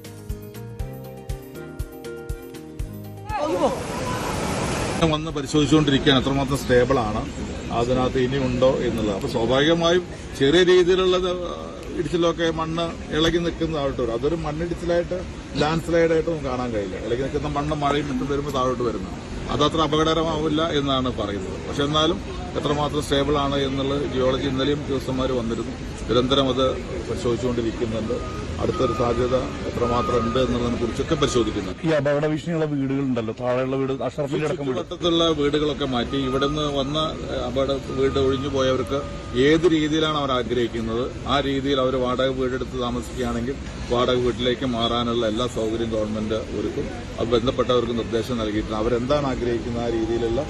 വന്ന് പരിശോധിച്ചുകൊണ്ടിരിക്കുകയാണ് എത്രമാത്രം സ്റ്റേബിൾ ആണ്, അതിനകത്ത് ഇനിയുണ്ടോ എന്നുള്ളത്. അപ്പോൾ സ്വാഭാവികമായും ചെറിയ രീതിയിലുള്ള ഇടിച്ചിലൊക്കെ മണ്ണ് ഇളകി നിൽക്കുന്ന താഴോട്ട് വരും. അതൊരു മണ്ണിടിച്ചിലായിട്ട് ലാൻഡ് സ്ലൈഡായിട്ട് നമുക്ക് കാണാൻ കഴിയില്ല. ഇളകി നിൽക്കുന്ന മണ്ണ് മഴയും മറ്റും വരുമ്പോൾ താഴോട്ട് വരുന്നത് അതത്ര അപകടകരമാവില്ല എന്നാണ് പറയുന്നത്. പക്ഷെ എന്നാലും എത്രമാത്രം സ്റ്റേബിൾ ആണ് എന്നുള്ളത് ജിയോളജി ഇന്നലെയും ഉദ്യോഗസ്ഥന്മാർ വന്നിരുന്നു. നിരന്തരം അത് പരിശോധിച്ചുകൊണ്ടിരിക്കുന്നുണ്ട്. അടുത്തൊരു സാധ്യത എത്രമാത്രം ഉണ്ട് എന്നുള്ളതിനെ കുറിച്ചൊക്കെ പരിശോധിക്കുന്നു. ഈ അപകട ഭീഷണിയുള്ള വീടുകളുണ്ടല്ലോ, താഴെയുള്ള വീട് ചുറ്റുവട്ടത്തുള്ള വീടുകളൊക്കെ മാറ്റി ഇവിടെ നിന്ന് വന്ന വീട് ഒഴിഞ്ഞു പോയവർക്ക് ഏത് രീതിയിലാണ് അവർ ആഗ്രഹിക്കുന്നത് ആ രീതിയിൽ അവർ വാടക വീടെടുത്ത് താമസിക്കുകയാണെങ്കിൽ വാടക വീട്ടിലേക്ക് മാറാനുള്ള എല്ലാ സൗകര്യവും ഗവൺമെന്റ് ഒരുക്കും. അത് ബന്ധപ്പെട്ടവർക്ക് നിർദ്ദേശം നൽകിയിട്ടുണ്ട്. അവരെന്താണ് ആഗ്രഹിക്കുന്നത് ആ രീതിയിലുള്ള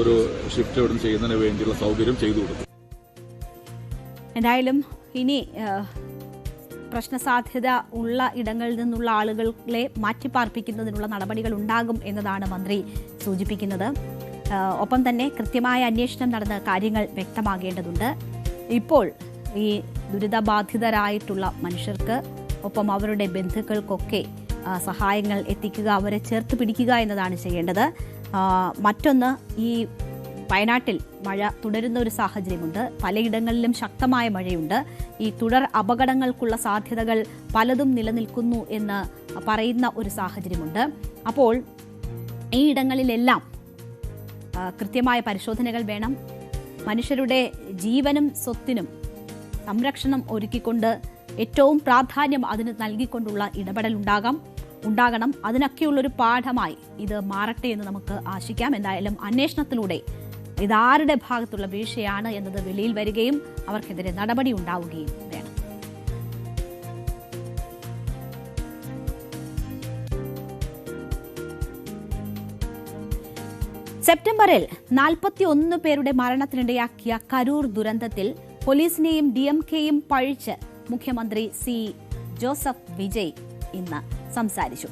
ഒരു ഷിഫ്റ്റ് ഇവിടെ ചെയ്യുന്നതിന് വേണ്ടിയുള്ള സൗകര്യം ചെയ്തു കൊടുക്കും. എന്തായാലും ഇനി പ്രശ്നസാധ്യത ഉള്ള ഇടങ്ങളിൽ നിന്നുള്ള ആളുകളെ മാറ്റിപ്പാർപ്പിക്കുന്നതിനുള്ള നടപടികൾ ഉണ്ടാകും എന്നതാണ് മന്ത്രി സൂചിപ്പിക്കുന്നത്. ഒപ്പം തന്നെ കൃത്യമായ അന്വേഷണം നടന്ന കാര്യങ്ങൾ വ്യക്തമാകേണ്ടതുണ്ട്. ഇപ്പോൾ ഈ ദുരിതബാധിതരായിട്ടുള്ള മനുഷ്യർക്ക് ഒപ്പം അവരുടെ ബന്ധുക്കൾക്കൊക്കെ സഹായങ്ങൾ എത്തിക്കുക, അവരെ ചേർത്ത് പിടിക്കുക എന്നതാണ് ചെയ്യേണ്ടത്. മറ്റൊന്ന്, ഈ വയനാട്ടിൽ മഴ തുടരുന്ന ഒരു സാഹചര്യമുണ്ട്. പലയിടങ്ങളിലും ശക്തമായ മഴയുണ്ട്. ഈ തുടർ അപകടങ്ങൾക്കുള്ള സാധ്യതകൾ പലതും നിലനിൽക്കുന്നു എന്ന് പറയുന്ന ഒരു സാഹചര്യമുണ്ട്. അപ്പോൾ ഈ ഇടങ്ങളിലെല്ലാം കൃത്യമായ പരിശോധനകൾ വേണം. മനുഷ്യരുടെ ജീവനും സ്വത്തിനും സംരക്ഷണം ഒരുക്കിക്കൊണ്ട് ഏറ്റവും പ്രാധാന്യം അതിന് നൽകിക്കൊണ്ടുള്ള ഇടപെടൽ ഉണ്ടാകണം. അതിനൊക്കെയുള്ളൊരു പാഠമായി ഇത് മാറട്ടെ എന്ന് നമുക്ക് ആശിക്കാം. എന്തായാലും അന്വേഷണത്തിലൂടെ ഇതാരുടെ ഭാഗത്തുള്ള വീഴ്ചയാണ് എന്നത് വെളിയിൽ വരികയും അവർക്കെതിരെ നടപടി ഉണ്ടാവുകയും വേണം. സെപ്റ്റംബറിൽ 41 പേരുടെ മരണത്തിനിടയാക്കിയ കരൂർ ദുരന്തത്തിൽ പോലീസിനെയും DMKയും പഴിച്ച് മുഖ്യമന്ത്രി C. ജോസഫ് വിജയ് ഇന്ന് സംസാരിച്ചു.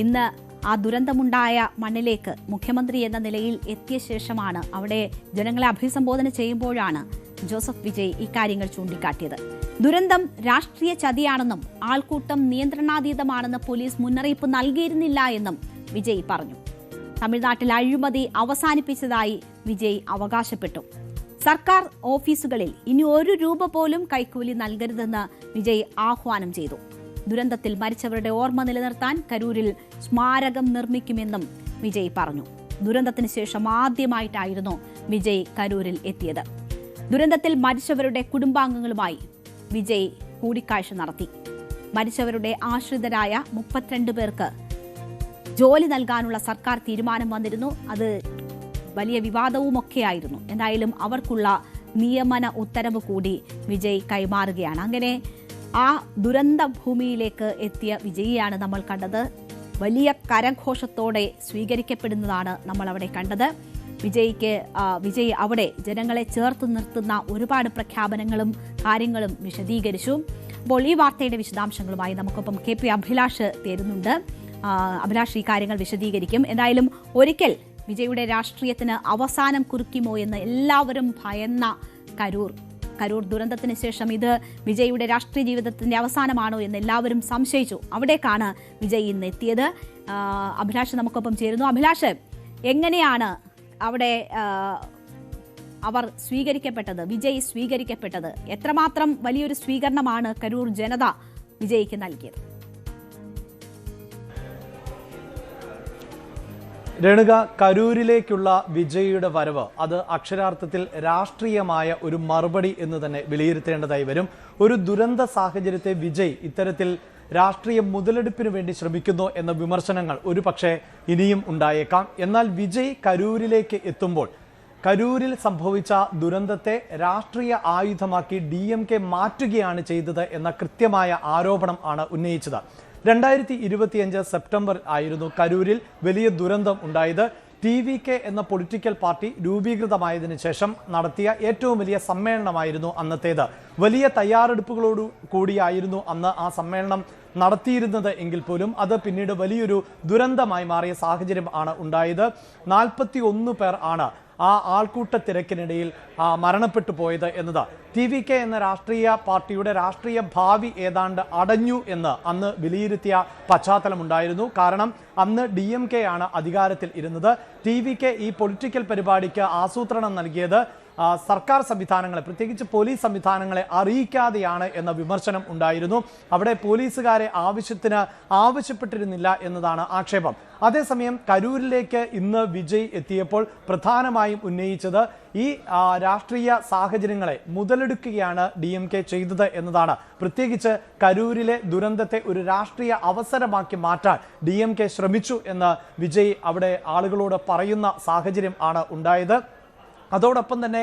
ഇന്ന് ആ ദുരന്തമുണ്ടായ മണ്ണിലേക്ക് മുഖ്യമന്ത്രി എന്ന നിലയിൽ എത്തിയ ശേഷമാണ്, അവിടെ ജനങ്ങളെ അഭിസംബോധന ചെയ്യുമ്പോഴാണ് ജോസഫ് വിജയ് ഇക്കാര്യങ്ങൾ ചൂണ്ടിക്കാട്ടിയത്. ദുരന്തം രാഷ്ട്രീയ ചതിയാണെന്നും ആൾക്കൂട്ടം നിയന്ത്രണാതീതമാണെന്ന് പോലീസ് മുന്നറിയിപ്പ് നൽകിയിരുന്നില്ല എന്നും വിജയ് പറഞ്ഞു. തമിഴ്നാട്ടിൽ അഴിമതി അവസാനിപ്പിച്ചതായി വിജയ് അവകാശപ്പെട്ടു. സർക്കാർ ഓഫീസുകളിൽ ഇനി 1 രൂപ പോലും കൈക്കൂലി നൽകരുതെന്ന് വിജയ് ആഹ്വാനം ചെയ്തു. ദുരന്തത്തിൽ മരിച്ചവരുടെ ഓർമ്മ നിലനിർത്താൻ കരൂരിൽ സ്മാരകം നിർമ്മിക്കുമെന്നും വിജയ് പറഞ്ഞു. ദുരന്തത്തിന് ശേഷം ആദ്യമായിട്ടായിരുന്നു വിജയ് കരൂരിൽ എത്തിയത്. ദുരന്തത്തിൽ മരിച്ചവരുടെ കുടുംബാംഗങ്ങളുമായി വിജയ് കൂടിക്കാഴ്ച നടത്തി. മരിച്ചവരുടെ ആശ്രിതരായ 32 പേർക്ക് ജോലി നൽകാനുള്ള സർക്കാർ തീരുമാനം വന്നിരുന്നു. അത് വലിയ വിവാദവുമൊക്കെയായിരുന്നു. എന്തായാലും അവർക്കുള്ള നിയമന ഉത്തരവ് കൂടി വിജയ് കൈമാറുകയാണ്. അങ്ങനെ ആ ദുരന്ത ഭൂമിയിലേക്ക് എത്തിയ വിജയിയാണ് നമ്മൾ കണ്ടത്. വലിയ കരഘോഷത്തോടെ സ്വീകരിക്കപ്പെടുന്നതാണ് നമ്മൾ അവിടെ കണ്ടത്. വിജയ് അവിടെ ജനങ്ങളെ ചേർത്ത് നിർത്തുന്ന ഒരുപാട് പ്രഖ്യാപനങ്ങളും കാര്യങ്ങളും വിശദീകരിച്ചു. അപ്പോൾ ഈ വാർത്തയുടെ വിശദാംശങ്ങളുമായി നമുക്കൊപ്പം KP അഭിലാഷ് ചേരുന്നുണ്ട്. അഭിലാഷ് ഈ കാര്യങ്ങൾ വിശദീകരിക്കും. എന്തായാലും ഒരിക്കൽ വിജയുടെ രാഷ്ട്രീയത്തിന് അവസാനം കുറിക്കുമോ എന്ന് എല്ലാവരും ഭയന്ന കരൂർ ദുരന്തത്തിന് ശേഷം ഇത് വിജയുടെ രാഷ്ട്രീയ ജീവിതത്തിന്റെ അവസാനമാണോ എന്ന് എല്ലാവരും സംശയിച്ചു. അവിടേക്കാണ് വിജയ് ഇന്ന് എത്തിയത്. അഭിലാഷ് നമുക്കൊപ്പം ചേരുന്നു. അഭിലാഷ്, എങ്ങനെയാണ് അവിടെ അവർ സ്വീകരിക്കപ്പെട്ടത്, വിജയ് സ്വീകരിക്കപ്പെട്ടത്? എത്രമാത്രം വലിയൊരു സ്വീകരണമാണ് കരൂർ ജനത വിജയ്ക്ക് നൽകിയത്? രേണുക, കരൂരിലേക്കുള്ള വിജയിയുടെ വരവ് അത് അക്ഷരാർത്ഥത്തിൽ രാഷ്ട്രീയമായ ഒരു മറുപടി എന്ന് തന്നെ വിലയിരുത്തേണ്ടതായി വരും. ഒരു ദുരന്ത സാഹചര്യത്തെ വിജയ് ഇത്തരത്തിൽ രാഷ്ട്രീയ മുതലെടുപ്പിന് വേണ്ടി ശ്രമിക്കുന്നു എന്ന വിമർശനങ്ങൾ ഒരു പക്ഷേ ഇനിയും ഉണ്ടായേക്കാം. എന്നാൽ വിജയ് കരൂരിലേക്ക് എത്തുമ്പോൾ കരൂരിൽ സംഭവിച്ച ദുരന്തത്തെ രാഷ്ട്രീയ ആയുധമാക്കി DMK മാറ്റുകയാണ് ചെയ്തത് എന്ന കൃത്യമായ ആരോപണം ആണ് ഉന്നയിച്ചത്. 2025 സെപ്റ്റംബർ ആയിരുന്നു കരൂരിൽ വലിയ ദുരന്തം ഉണ്ടായത്. TVK എന്ന പൊളിറ്റിക്കൽ പാർട്ടി രൂപീകൃതമായതിനു ശേഷം നടത്തിയ ഏറ്റവും വലിയ സമ്മേളനമായിരുന്നു അന്നത്തേത്. വലിയ തയ്യാറെടുപ്പുകളോട് കൂടിയായിരുന്നു അന്ന് ആ സമ്മേളനം നടത്തിയിരുന്നത് എങ്കിൽ പോലും അത് പിന്നീട് വലിയൊരു ദുരന്തമായി മാറിയ സാഹചര്യം ആണ് ഉണ്ടായത്. 41 പേർ ആണ് ആ ആൾക്കൂട്ട തിരക്കിനിടയിൽ മരണപ്പെട്ടു പോയത് എന്നത്. TVK എന്ന രാഷ്ട്രീയ പാർട്ടിയുടെ രാഷ്ട്രീയ ഭാവി ഏതാണ്ട് അടഞ്ഞു എന്ന് അന്ന് വിലയിരുത്തിയ പശ്ചാത്തലമുണ്ടായിരുന്നു. കാരണം അന്ന് DMK ആണ് അധികാരത്തിൽ ഇരുന്നത്. TVK ഈ പൊളിറ്റിക്കൽ പരിപാടിക്ക് ആസൂത്രണം നൽകിയത് സർക്കാർ സംവിധാനങ്ങളെ, പ്രത്യേകിച്ച് പോലീസ് സംവിധാനങ്ങളെ അറിയിക്കാതെയാണ് എന്ന വിമർശനം ഉണ്ടായിരുന്നു. അവിടെ പോലീസുകാരെ ആവശ്യപ്പെട്ടിരുന്നില്ല എന്നതാണ് ആക്ഷേപം. അതേസമയം കരൂരിലേക്ക് ഇന്ന് വിജയ് എത്തിയപ്പോൾ പ്രധാനമായും ഉന്നയിച്ചത് ഈ രാഷ്ട്രീയ സാഹചര്യങ്ങളെ മുതലെടുക്കുകയാണ് DMK ചെയ്തത് എന്നതാണ്. പ്രത്യേകിച്ച് കരൂരിലെ ദുരന്തത്തെ ഒരു രാഷ്ട്രീയ അവസരമാക്കി മാറ്റാൻ DMK ശ്രമിച്ചു എന്ന് വിജയ് അവിടെ ആളുകളോട് പറയുന്ന സാഹചര്യം ആണ് ഉണ്ടായത്. അതോടൊപ്പം തന്നെ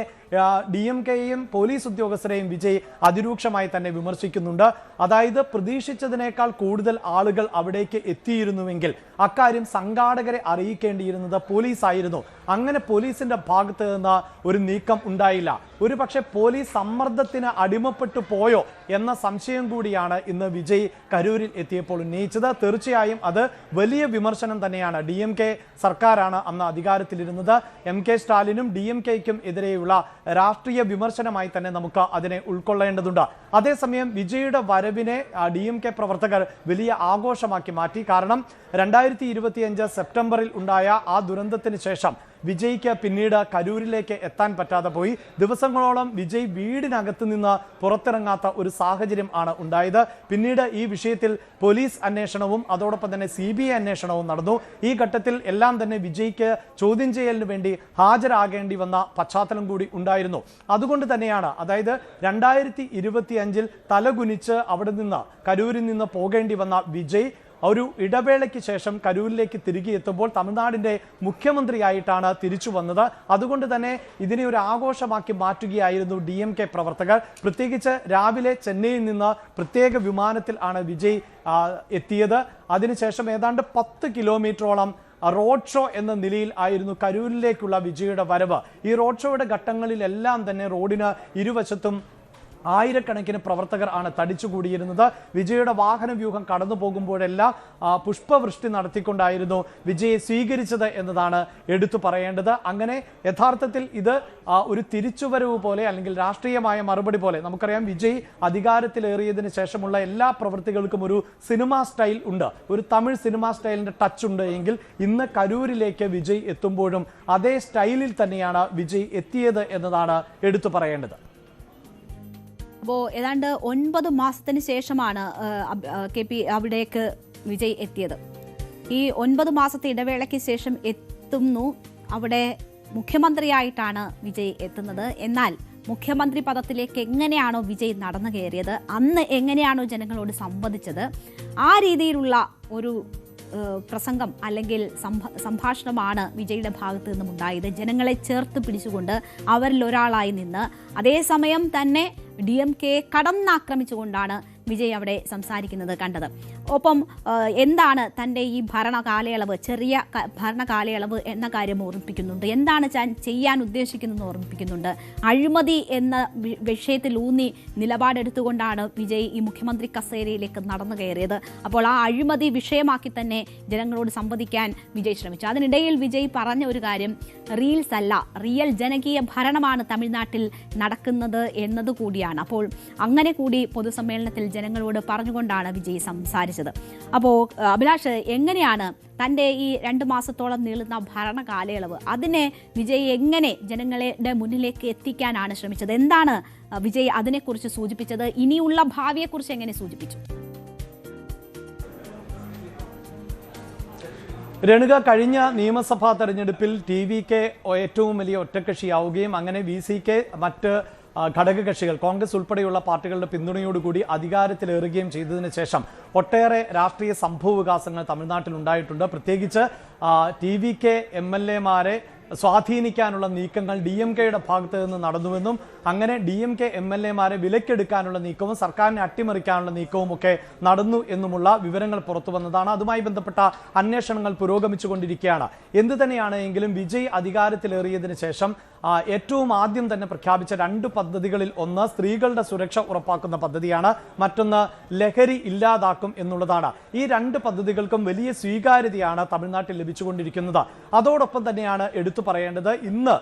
DMKയെയും പോലീസ് ഉദ്യോഗസ്ഥരെയും വിജയ് അതിരൂക്ഷമായി തന്നെ വിമർശിക്കുന്നുണ്ട്. അതായത് പ്രതീക്ഷിച്ചതിനേക്കാൾ കൂടുതൽ ആളുകൾ അവിടേക്ക് എത്തിയിരുന്നുവെങ്കിൽ അക്കാര്യം സംഘാടകരെ അറിയിക്കേണ്ടിയിരുന്നത് പോലീസായിരുന്നു. അങ്ങനെ പോലീസിന്റെ ഭാഗത്ത് നിന്ന് ഒരു നീക്കം ഉണ്ടായില്ല. ഒരു പക്ഷേ പോലീസ് സമ്മർദ്ദത്തിന് അടിമപ്പെട്ടു പോയോ എന്ന സംശയം കൂടിയാണ് ഇന്ന് വിജയ് കരൂരിൽ എത്തിയപ്പോൾ ഉന്നയിച്ചത്. തീർച്ചയായും അത് വലിയ വിമർശനം തന്നെയാണ്. DMK സർക്കാരാണ് അന്ന് അധികാരത്തിലിരുന്നത്. MK സ്റ്റാലിനും DMKയ്ക്കും എതിരെയുള്ള രാഷ്ട്രീയ വിമർശനമായി തന്നെ നമുക്ക് അതിനെ ഉൾക്കൊള്ളേണ്ടതുണ്ട്. അതേസമയം വിജയുടെ വരവിനെ DMK പ്രവർത്തകർ വലിയ ആഘോഷമാക്കി മാറ്റി. കാരണം 2025 സെപ്റ്റംബറിൽ ഉണ്ടായ ആ ദുരന്തത്തിന് ശേഷം വിജയ്ക്ക് പിന്നീട് കരൂരിലേക്ക് എത്താൻ പറ്റാതെ പോയി. ദിവസങ്ങളോളം വിജയ് വീടിനകത്ത് നിന്ന് പുറത്തിറങ്ങാത്ത ഒരു സാഹചര്യം ആണ് ഉണ്ടായത്. പിന്നീട് ഈ വിഷയത്തിൽ പോലീസ് അന്വേഷണവും അതോടൊപ്പം തന്നെ CBI അന്വേഷണവും നടന്നു. ഈ ഘട്ടത്തിൽ എല്ലാം തന്നെ വിജയ്ക്ക് ചോദ്യം ചെയ്യലിന് വേണ്ടി ഹാജരാകേണ്ടി വന്ന പശ്ചാത്തലം കൂടി ഉണ്ടായിരുന്നു. അതുകൊണ്ട് തന്നെയാണ്, അതായത് 2025 തലകുനിച്ച് അവിടെ നിന്ന് കരൂരിൽ നിന്ന് പോകേണ്ടി വന്ന വിജയ് ഒരു ഇടവേളയ്ക്ക് ശേഷം കരൂരിലേക്ക് തിരികെ എത്തുമ്പോൾ തമിഴ്നാടിന്റെ മുഖ്യമന്ത്രിയായിട്ടാണ് തിരിച്ചു വന്നത്. അതുകൊണ്ട് തന്നെ ഇതിനെ ഒരു ആഘോഷമാക്കി മാറ്റുകയായിരുന്നു DMK പ്രവർത്തകർ. പ്രത്യേകിച്ച് രാവിലെ ചെന്നൈയിൽ നിന്ന് പ്രത്യേക വിമാനത്തിൽ ആണ് വിജയ് എത്തിയത്. അതിനുശേഷം ഏതാണ്ട് 10 കിലോമീറ്ററോളം റോഡ് ഷോ എന്ന നിലയിൽ ആയിരുന്നു കരൂരിലേക്കുള്ള വിജയുടെ വരവ്. ഈ റോഡ് ഷോയുടെ ഘട്ടങ്ങളിലെല്ലാം തന്നെ റോഡിന് ഇരുവശത്തും ആയിരക്കണക്കിന് പ്രവർത്തകർ ആണ് തടിച്ചുകൂടിയിരുന്നത്. വിജയുടെ വാഹന വ്യൂഹം കടന്നു പോകുമ്പോഴെല്ലാം പുഷ്പവൃഷ്ടി നടത്തിക്കൊണ്ടായിരുന്നു വിജയെ സ്വീകരിച്ചത് എന്നതാണ് എടുത്തു പറയേണ്ടത്. അങ്ങനെ യഥാർത്ഥത്തിൽ ഇത് ഒരു തിരിച്ചുവരവ് പോലെ അല്ലെങ്കിൽ രാഷ്ട്രീയമായ മറുപടി പോലെ, നമുക്കറിയാം വിജയ് അധികാരത്തിലേറിയതിനു ശേഷമുള്ള എല്ലാ പ്രവൃത്തികൾക്കും ഒരു സിനിമാ സ്റ്റൈൽ ഉണ്ട്, ഒരു തമിഴ് സിനിമാ സ്റ്റൈലിന്റെ ടച്ച് ഉണ്ട് എങ്കിൽ ഇന്ന് കരൂരിലേക്ക് വിജയ് എത്തുമ്പോഴും അതേ സ്റ്റൈലിൽ തന്നെയാണ് വിജയ് എത്തിയത് എന്നതാണ് എടുത്തു പറയേണ്ടത്. അപ്പോൾ ഏതാണ്ട് 9 മാസത്തിന് ശേഷമാണ് KP അവിടേക്ക് വിജയ് എത്തിയത്. ഈ 9 മാസത്തെ ഇടവേളയ്ക്ക് ശേഷം എത്തുന്നു. അവിടെ മുഖ്യമന്ത്രിയായിട്ടാണ് വിജയ് എത്തുന്നത്. എന്നാൽ മുഖ്യമന്ത്രി പദത്തിലേക്ക് എങ്ങനെയാണോ വിജയ് നടന്നു കയറിയത്, അന്ന് എങ്ങനെയാണോ ജനങ്ങളോട് സംവദിച്ചത്, ആ രീതിയിലുള്ള ഒരു പ്രസംഗം അല്ലെങ്കിൽ സംഭാഷണമാണ് വിജയുടെ ഭാഗത്തു നിന്നും ഉണ്ടായത്. ജനങ്ങളെ ചേർത്ത് പിടിച്ചുകൊണ്ട് അവരിൽ ഒരാളായി നിന്ന് അതേസമയം തന്നെ DMK കടന്നാക്രമിച്ചുകൊണ്ടാണ് വിജയ് അവിടെ സംസാരിക്കുന്നത് കണ്ടത്. ഒപ്പം എന്താണ് തൻ്റെ ഈ ഭരണകാലയളവ്, ചെറിയ ഭരണകാലയളവ് എന്ന കാര്യം ഓർമ്മിപ്പിക്കുന്നുണ്ട്. എന്താണ് ചെയ്യാൻ ഉദ്ദേശിക്കുന്നതെന്ന് ഓർമ്മിപ്പിക്കുന്നുണ്ട്. അഴിമതി എന്ന വിഷയത്തിൽ ഊന്നി നിലപാടെടുത്തുകൊണ്ടാണ് വിജയ് ഈ മുഖ്യമന്ത്രി കസേരയിലേക്ക് നടന്നു കയറിയത്. അപ്പോൾ ആ അഴിമതി വിഷയമാക്കി തന്നെ ജനങ്ങളോട് സംവദിക്കാൻ വിജയ് ശ്രമിച്ചു. അതിനിടയിൽ വിജയ് പറഞ്ഞ ഒരു കാര്യം റീൽസ് അല്ല, റിയൽ ജനകീയ ഭരണമാണ് തമിഴ്നാട്ടിൽ നടക്കുന്നത് എന്നതുകൂടിയാണ്. അപ്പോൾ അങ്ങനെ കൂടി പൊതുസമ്മേളനത്തിൽ ജനങ്ങളോട് പറഞ്ഞുകൊണ്ടാണ് വിജയ് സംസാരിച്ചത്. അപ്പോൾ അഭിലാഷ്, എങ്ങനെയാണ് തൻ്റെ ഈ 2 മാസത്തോളം നീളുന്ന ഭരണകാലയളവ് അതിനെ വിജയ് എങ്ങനെ ജനങ്ങളുടെ മുന്നിലേക്ക് എത്തിക്കാനാണ് ശ്രമിച്ചത്? എന്താണ് വിജയ് അതിനെക്കുറിച്ച് സൂചിപ്പിച്ചത്? ഇനിയുള്ള ഭാവിയെക്കുറിച്ച് എങ്ങനെ സൂചിപ്പിച്ചു? രേണുക, കഴിഞ്ഞ നിയമസഭാ തെരഞ്ഞെടുപ്പിൽ TVK ഏറ്റവും വലിയ ഒറ്റക്കക്ഷിയാവുകയും അങ്ങനെ VCK മറ്റ് ഘടകകക്ഷികൾ കോൺഗ്രസ് ഉൾപ്പെടെയുള്ള പാർട്ടികളുടെ പിന്തുണയോടുകൂടി അധികാരത്തിലേറുകയും ചെയ്തതിനു ശേഷം ഒട്ടേറെ രാഷ്ട്രീയ സംഭവവികാസങ്ങൾ തമിഴ്നാട്ടിൽ ഉണ്ടായിട്ടുണ്ട്. പ്രത്യേകിച്ച് TVK MLA-മാരെ സ്വാധീനിക്കാനുള്ള നീക്കങ്ങൾ DMK-യുടെ ഭാഗത്ത് നിന്ന് നടന്നുവെന്നും അങ്ങനെ DMK MLA-മാരെ വിലക്കെടുക്കാനുള്ള നീക്കവും സർക്കാരിനെ അട്ടിമറിക്കാനുള്ള നീക്കവും ഒക്കെ നടന്നു എന്നുമുള്ള വിവരങ്ങൾ പുറത്തു വന്നതാണ്. അതുമായി ബന്ധപ്പെട്ട അന്വേഷണങ്ങൾ പുരോഗമിച്ചുകൊണ്ടിരിക്കുകയാണ്. എന്തു തന്നെയാണെങ്കിലും വിജയ് അധികാരത്തിലേറിയതിനു ശേഷം ഏറ്റവും ആദ്യം തന്നെ പ്രഖ്യാപിച്ച 2 പദ്ധതികളിൽ ഒന്ന് സ്ത്രീകളുടെ സുരക്ഷ ഉറപ്പാക്കുന്ന പദ്ധതിയാണ്, മറ്റൊന്ന് ലഹരി ഇല്ലാതാക്കും എന്നുള്ളതാണ്. ഈ 2 പദ്ധതികൾക്കും വലിയ സ്വീകാര്യതയാണ് തമിഴ്നാട്ടിൽ ലഭിച്ചുകൊണ്ടിരിക്കുന്നത്. അതോടൊപ്പം തന്നെയാണ് എടുത്തു പറയേണ്ടത്, ഇന്ന്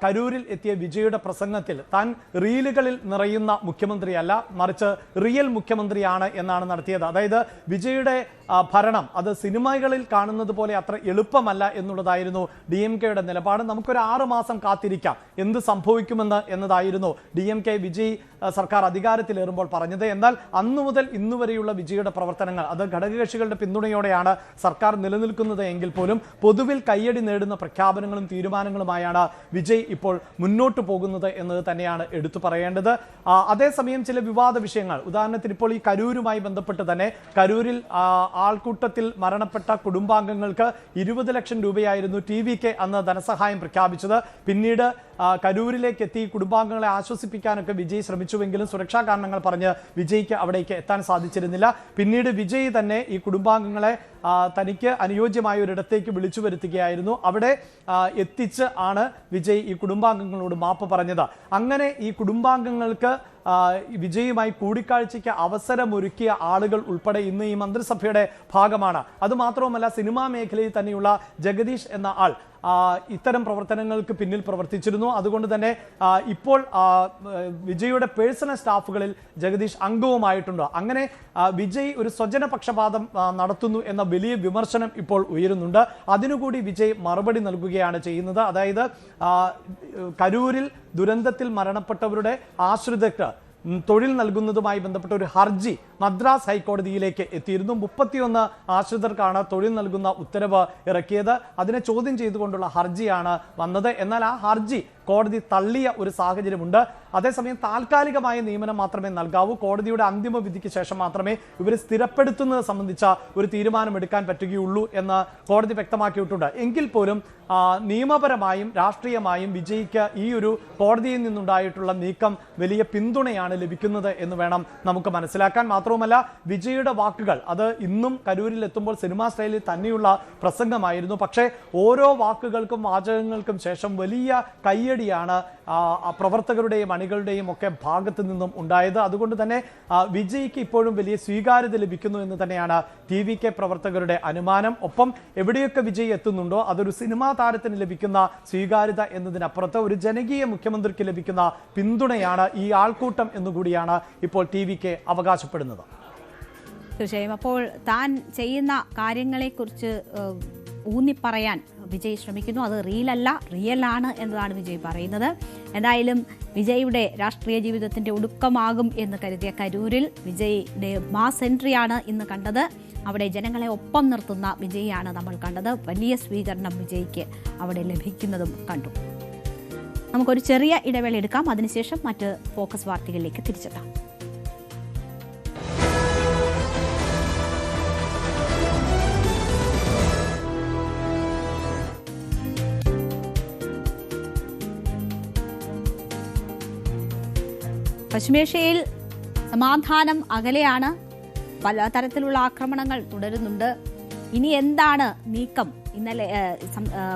കരൂരിൽ എത്തിയ വിജയുടെ പ്രസംഗത്തിൽ താൻ റീലുകളിൽ നിറയുന്ന മുഖ്യമന്ത്രിയല്ല, മറിച്ച് റിയൽ മുഖ്യമന്ത്രിയാണ് എന്നാണ് നടത്തിയത്. അതായത് വിജയുടെ ഭരണം അത് സിനിമകളിൽ കാണുന്നത് പോലെ അത്ര എളുപ്പമല്ല എന്നുള്ളതായിരുന്നു DMK-യുടെ നിലപാട്. നമുക്കൊരു 6 മാസം കാത്തിരിക്കാം എന്ത് സംഭവിക്കുമെന്ന് എന്നതായിരുന്നു DMK വിജയ് സർക്കാർ അധികാരത്തിലേറുമ്പോൾ പറഞ്ഞത്. എന്നാൽ അന്നു മുതൽ ഇന്നുവരെയുള്ള വിജയുടെ പ്രവർത്തനങ്ങൾ അത് ഘടകകക്ഷികളുടെ പിന്തുണയോടെയാണ് സർക്കാർ നിലനിൽക്കുന്നത് എങ്കിൽ പോലും പൊതുവിൽ കയ്യടി നേടുന്ന പ്രഖ്യാപനങ്ങളും തീരുമാനങ്ങളുമായാണ് വിജയ് ഇപ്പോൾ മുന്നോട്ട് പോകുന്നത് എന്നത് തന്നെയാണ് എടുത്തു പറയേണ്ടത്. അതേസമയം ചില വിവാദ വിഷയങ്ങൾ, ഉദാഹരണത്തിന് ഇപ്പോൾ ഈ കരൂരുമായി ബന്ധപ്പെട്ട് തന്നെ കരൂരിൽ ആൾക്കൂട്ടത്തിൽ മരണപ്പെട്ട കുടുംബാംഗങ്ങൾക്ക് 20 ലക്ഷം രൂപയായിരുന്നു TVK അന്ന് ധനസഹായം പ്രഖ്യാപിച്ചത്. പിന്നീട് കരൂരിലേക്ക് എത്തി കുടുംബാംഗങ്ങളെ ആശ്വസിപ്പിക്കാനൊക്കെ വിജയ് ശ്രമിച്ചുവെങ്കിലും സുരക്ഷാ കാരണങ്ങൾ പറഞ്ഞ് വിജയ്ക്ക് അവിടേക്ക് എത്താൻ സാധിച്ചിരുന്നില്ല. പിന്നീട് വിജയ് തന്നെ ഈ കുടുംബാംഗങ്ങളെ തനിക്ക് അനുയോജ്യമായ ഒരിടത്തേക്ക് വിളിച്ചു വരുത്തുകയായിരുന്നു. അവിടെ എത്തിച്ച് ആണ് വിജയ് ഈ കുടുംബാംഗങ്ങളോട് മാപ്പ് പറഞ്ഞത്. അങ്ങനെ ഈ കുടുംബാംഗങ്ങൾക്ക് വിജയുമായി കൂടിക്കാഴ്ചയ്ക്ക് അവസരമൊരുക്കിയ ആളുകൾ ഉൾപ്പെടെ ഇന്ന് ഈ മന്ത്രിസഭയുടെ ഭാഗമാണ്. അതുമാത്രവുമല്ല, സിനിമാ മേഖലയിൽ തന്നെയുള്ള ജഗദീഷ് എന്ന ആൾ ഇത്തരം പ്രവർത്തനങ്ങൾക്ക് പിന്നിൽ പ്രവർത്തിച്ചിരുന്നു. അതുകൊണ്ട് തന്നെ ഇപ്പോൾ വിജയുടെ പേഴ്സണൽ സ്റ്റാഫുകളിൽ ജഗദീഷ് അംഗവുമായിട്ടുണ്ട്. അങ്ങനെ വിജയ് ഒരു സ്വജന പക്ഷപാതം നടത്തുന്നു എന്ന വലിയ വിമർശനം ഇപ്പോൾ ഉയരുന്നുണ്ട്. അതിനുകൂടി വിജയ് മറുപടി നൽകുകയാണ് ചെയ്യുന്നത്. അതായത് കരൂരിൽ ദുരന്തത്തിൽ മരണപ്പെട്ടവരുടെ ആശ്രിതർക്ക് തൊഴിൽ നൽകുന്നതുമായി ബന്ധപ്പെട്ട ഒരു ഹർജി മദ്രാസ് ഹൈക്കോടതിയിലേക്ക് എത്തിയിരുന്നു. 31 ആശ്രിതർക്കാണ് തൊഴിൽ നൽകുന്ന ഉത്തരവ് ഇറക്കിയത്. അതിനെ ചോദ്യം ചെയ്തുകൊണ്ടുള്ള ഹർജിയാണ് വന്നത്. എന്നാൽ ആ ഹർജി കോടതി തള്ളിയ ഒരു സാഹചര്യമുണ്ട്. അതേസമയം താൽക്കാലികമായ നിയമനം മാത്രമേ നൽകാവൂ. കോടതിയുടെ അന്തിമ വിധിക്ക് ശേഷം മാത്രമേ ഇവരെ സ്ഥിരപ്പെടുത്തുന്നത് സംബന്ധിച്ച ഒരു തീരുമാനമെടുക്കാൻ പറ്റുകയുള്ളൂ എന്ന് കോടതി വ്യക്തമാക്കിയിട്ടുണ്ട്. എങ്കിൽ പോലും നിയമപരമായും രാഷ്ട്രീയമായും വിജയ്ക്ക് ഈ ഒരു കോടതിയിൽ നിന്നുണ്ടായിട്ടുള്ള നീക്കം വലിയ പിന്തുണയാണ് ലഭിക്കുന്നത് എന്ന് വേണം നമുക്ക് മനസ്സിലാക്കാൻ. മാത്രവുമല്ല, വിജയുടെ വാക്കുകൾ അത് ഇന്നും കരൂരിൽ എത്തുമ്പോൾ സിനിമാ സ്റ്റൈലിൽ തന്നെയുള്ള പ്രസംഗമായിരുന്നു. പക്ഷേ ഓരോ വാക്കുകൾക്കും വാചകങ്ങൾക്കും ശേഷം വലിയ കയ്യടി കയ്യടിയാണ് പ്രവർത്തകരുടെയും അണികളുടെയും ഒക്കെ ഭാഗത്തു നിന്നും ഉണ്ടായത്. അതുകൊണ്ട് തന്നെ വിജയ്ക്ക് ഇപ്പോഴും വലിയ സ്വീകാര്യത ലഭിക്കുന്നു എന്ന് തന്നെയാണ് TVK പ്രവർത്തകരുടെ അനുമാനം. ഒപ്പം എവിടെയൊക്കെ വിജയ് എത്തുന്നുണ്ടോ അതൊരു സിനിമാ താരത്തിന് ലഭിക്കുന്ന സ്വീകാര്യത എന്നതിനപ്പുറത്ത് ഒരു ജനകീയ മുഖ്യമന്ത്രിക്ക് ലഭിക്കുന്ന പിന്തുണയാണ് ഈ ആൾക്കൂട്ടം എന്നുകൂടിയാണ് ഇപ്പോൾ TVK അവകാശപ്പെടുന്നത്. തീർച്ചയായും. അപ്പോൾ താൻ ചെയ്യുന്ന കാര്യങ്ങളെക്കുറിച്ച് ഊന്നിപ്പറയാൻ വിജയ് ശ്രമിക്കുന്നു. അത് റിയൽ ആണ് എന്നതാണ് വിജയ് പറയുന്നത്. എന്തായാലും വിജയുടെ രാഷ്ട്രീയ ജീവിതത്തിന്റെ ഒടുക്കമാകും എന്ന് കരുതിയ കരൂരിൽ വിജയുടെ മാസ് എൻട്രിയാണ് ഇന്ന് കണ്ടത്. അവിടെ ജനങ്ങളെ ഒപ്പം നിർത്തുന്ന വിജയാണ് നമ്മൾ കണ്ടത്. വലിയ സ്വീകരണം വിജയ്ക്ക് അവിടെ ലഭിക്കുന്നതും കണ്ടു. നമുക്കൊരു ചെറിയ ഇടവേള എടുക്കാം. അതിനുശേഷം മറ്റ് ഫോക്കസ് വാർത്തകളിലേക്ക് തിരിച്ചെത്താം. പശ്ചിമേഷ്യയിൽ സമാധാനം അകലെയാണ്. പല തരത്തിലുള്ള ആക്രമണങ്ങൾ തുടരുന്നുണ്ട്. ഇനി എന്താണ് നീക്കം? ഇന്നലെ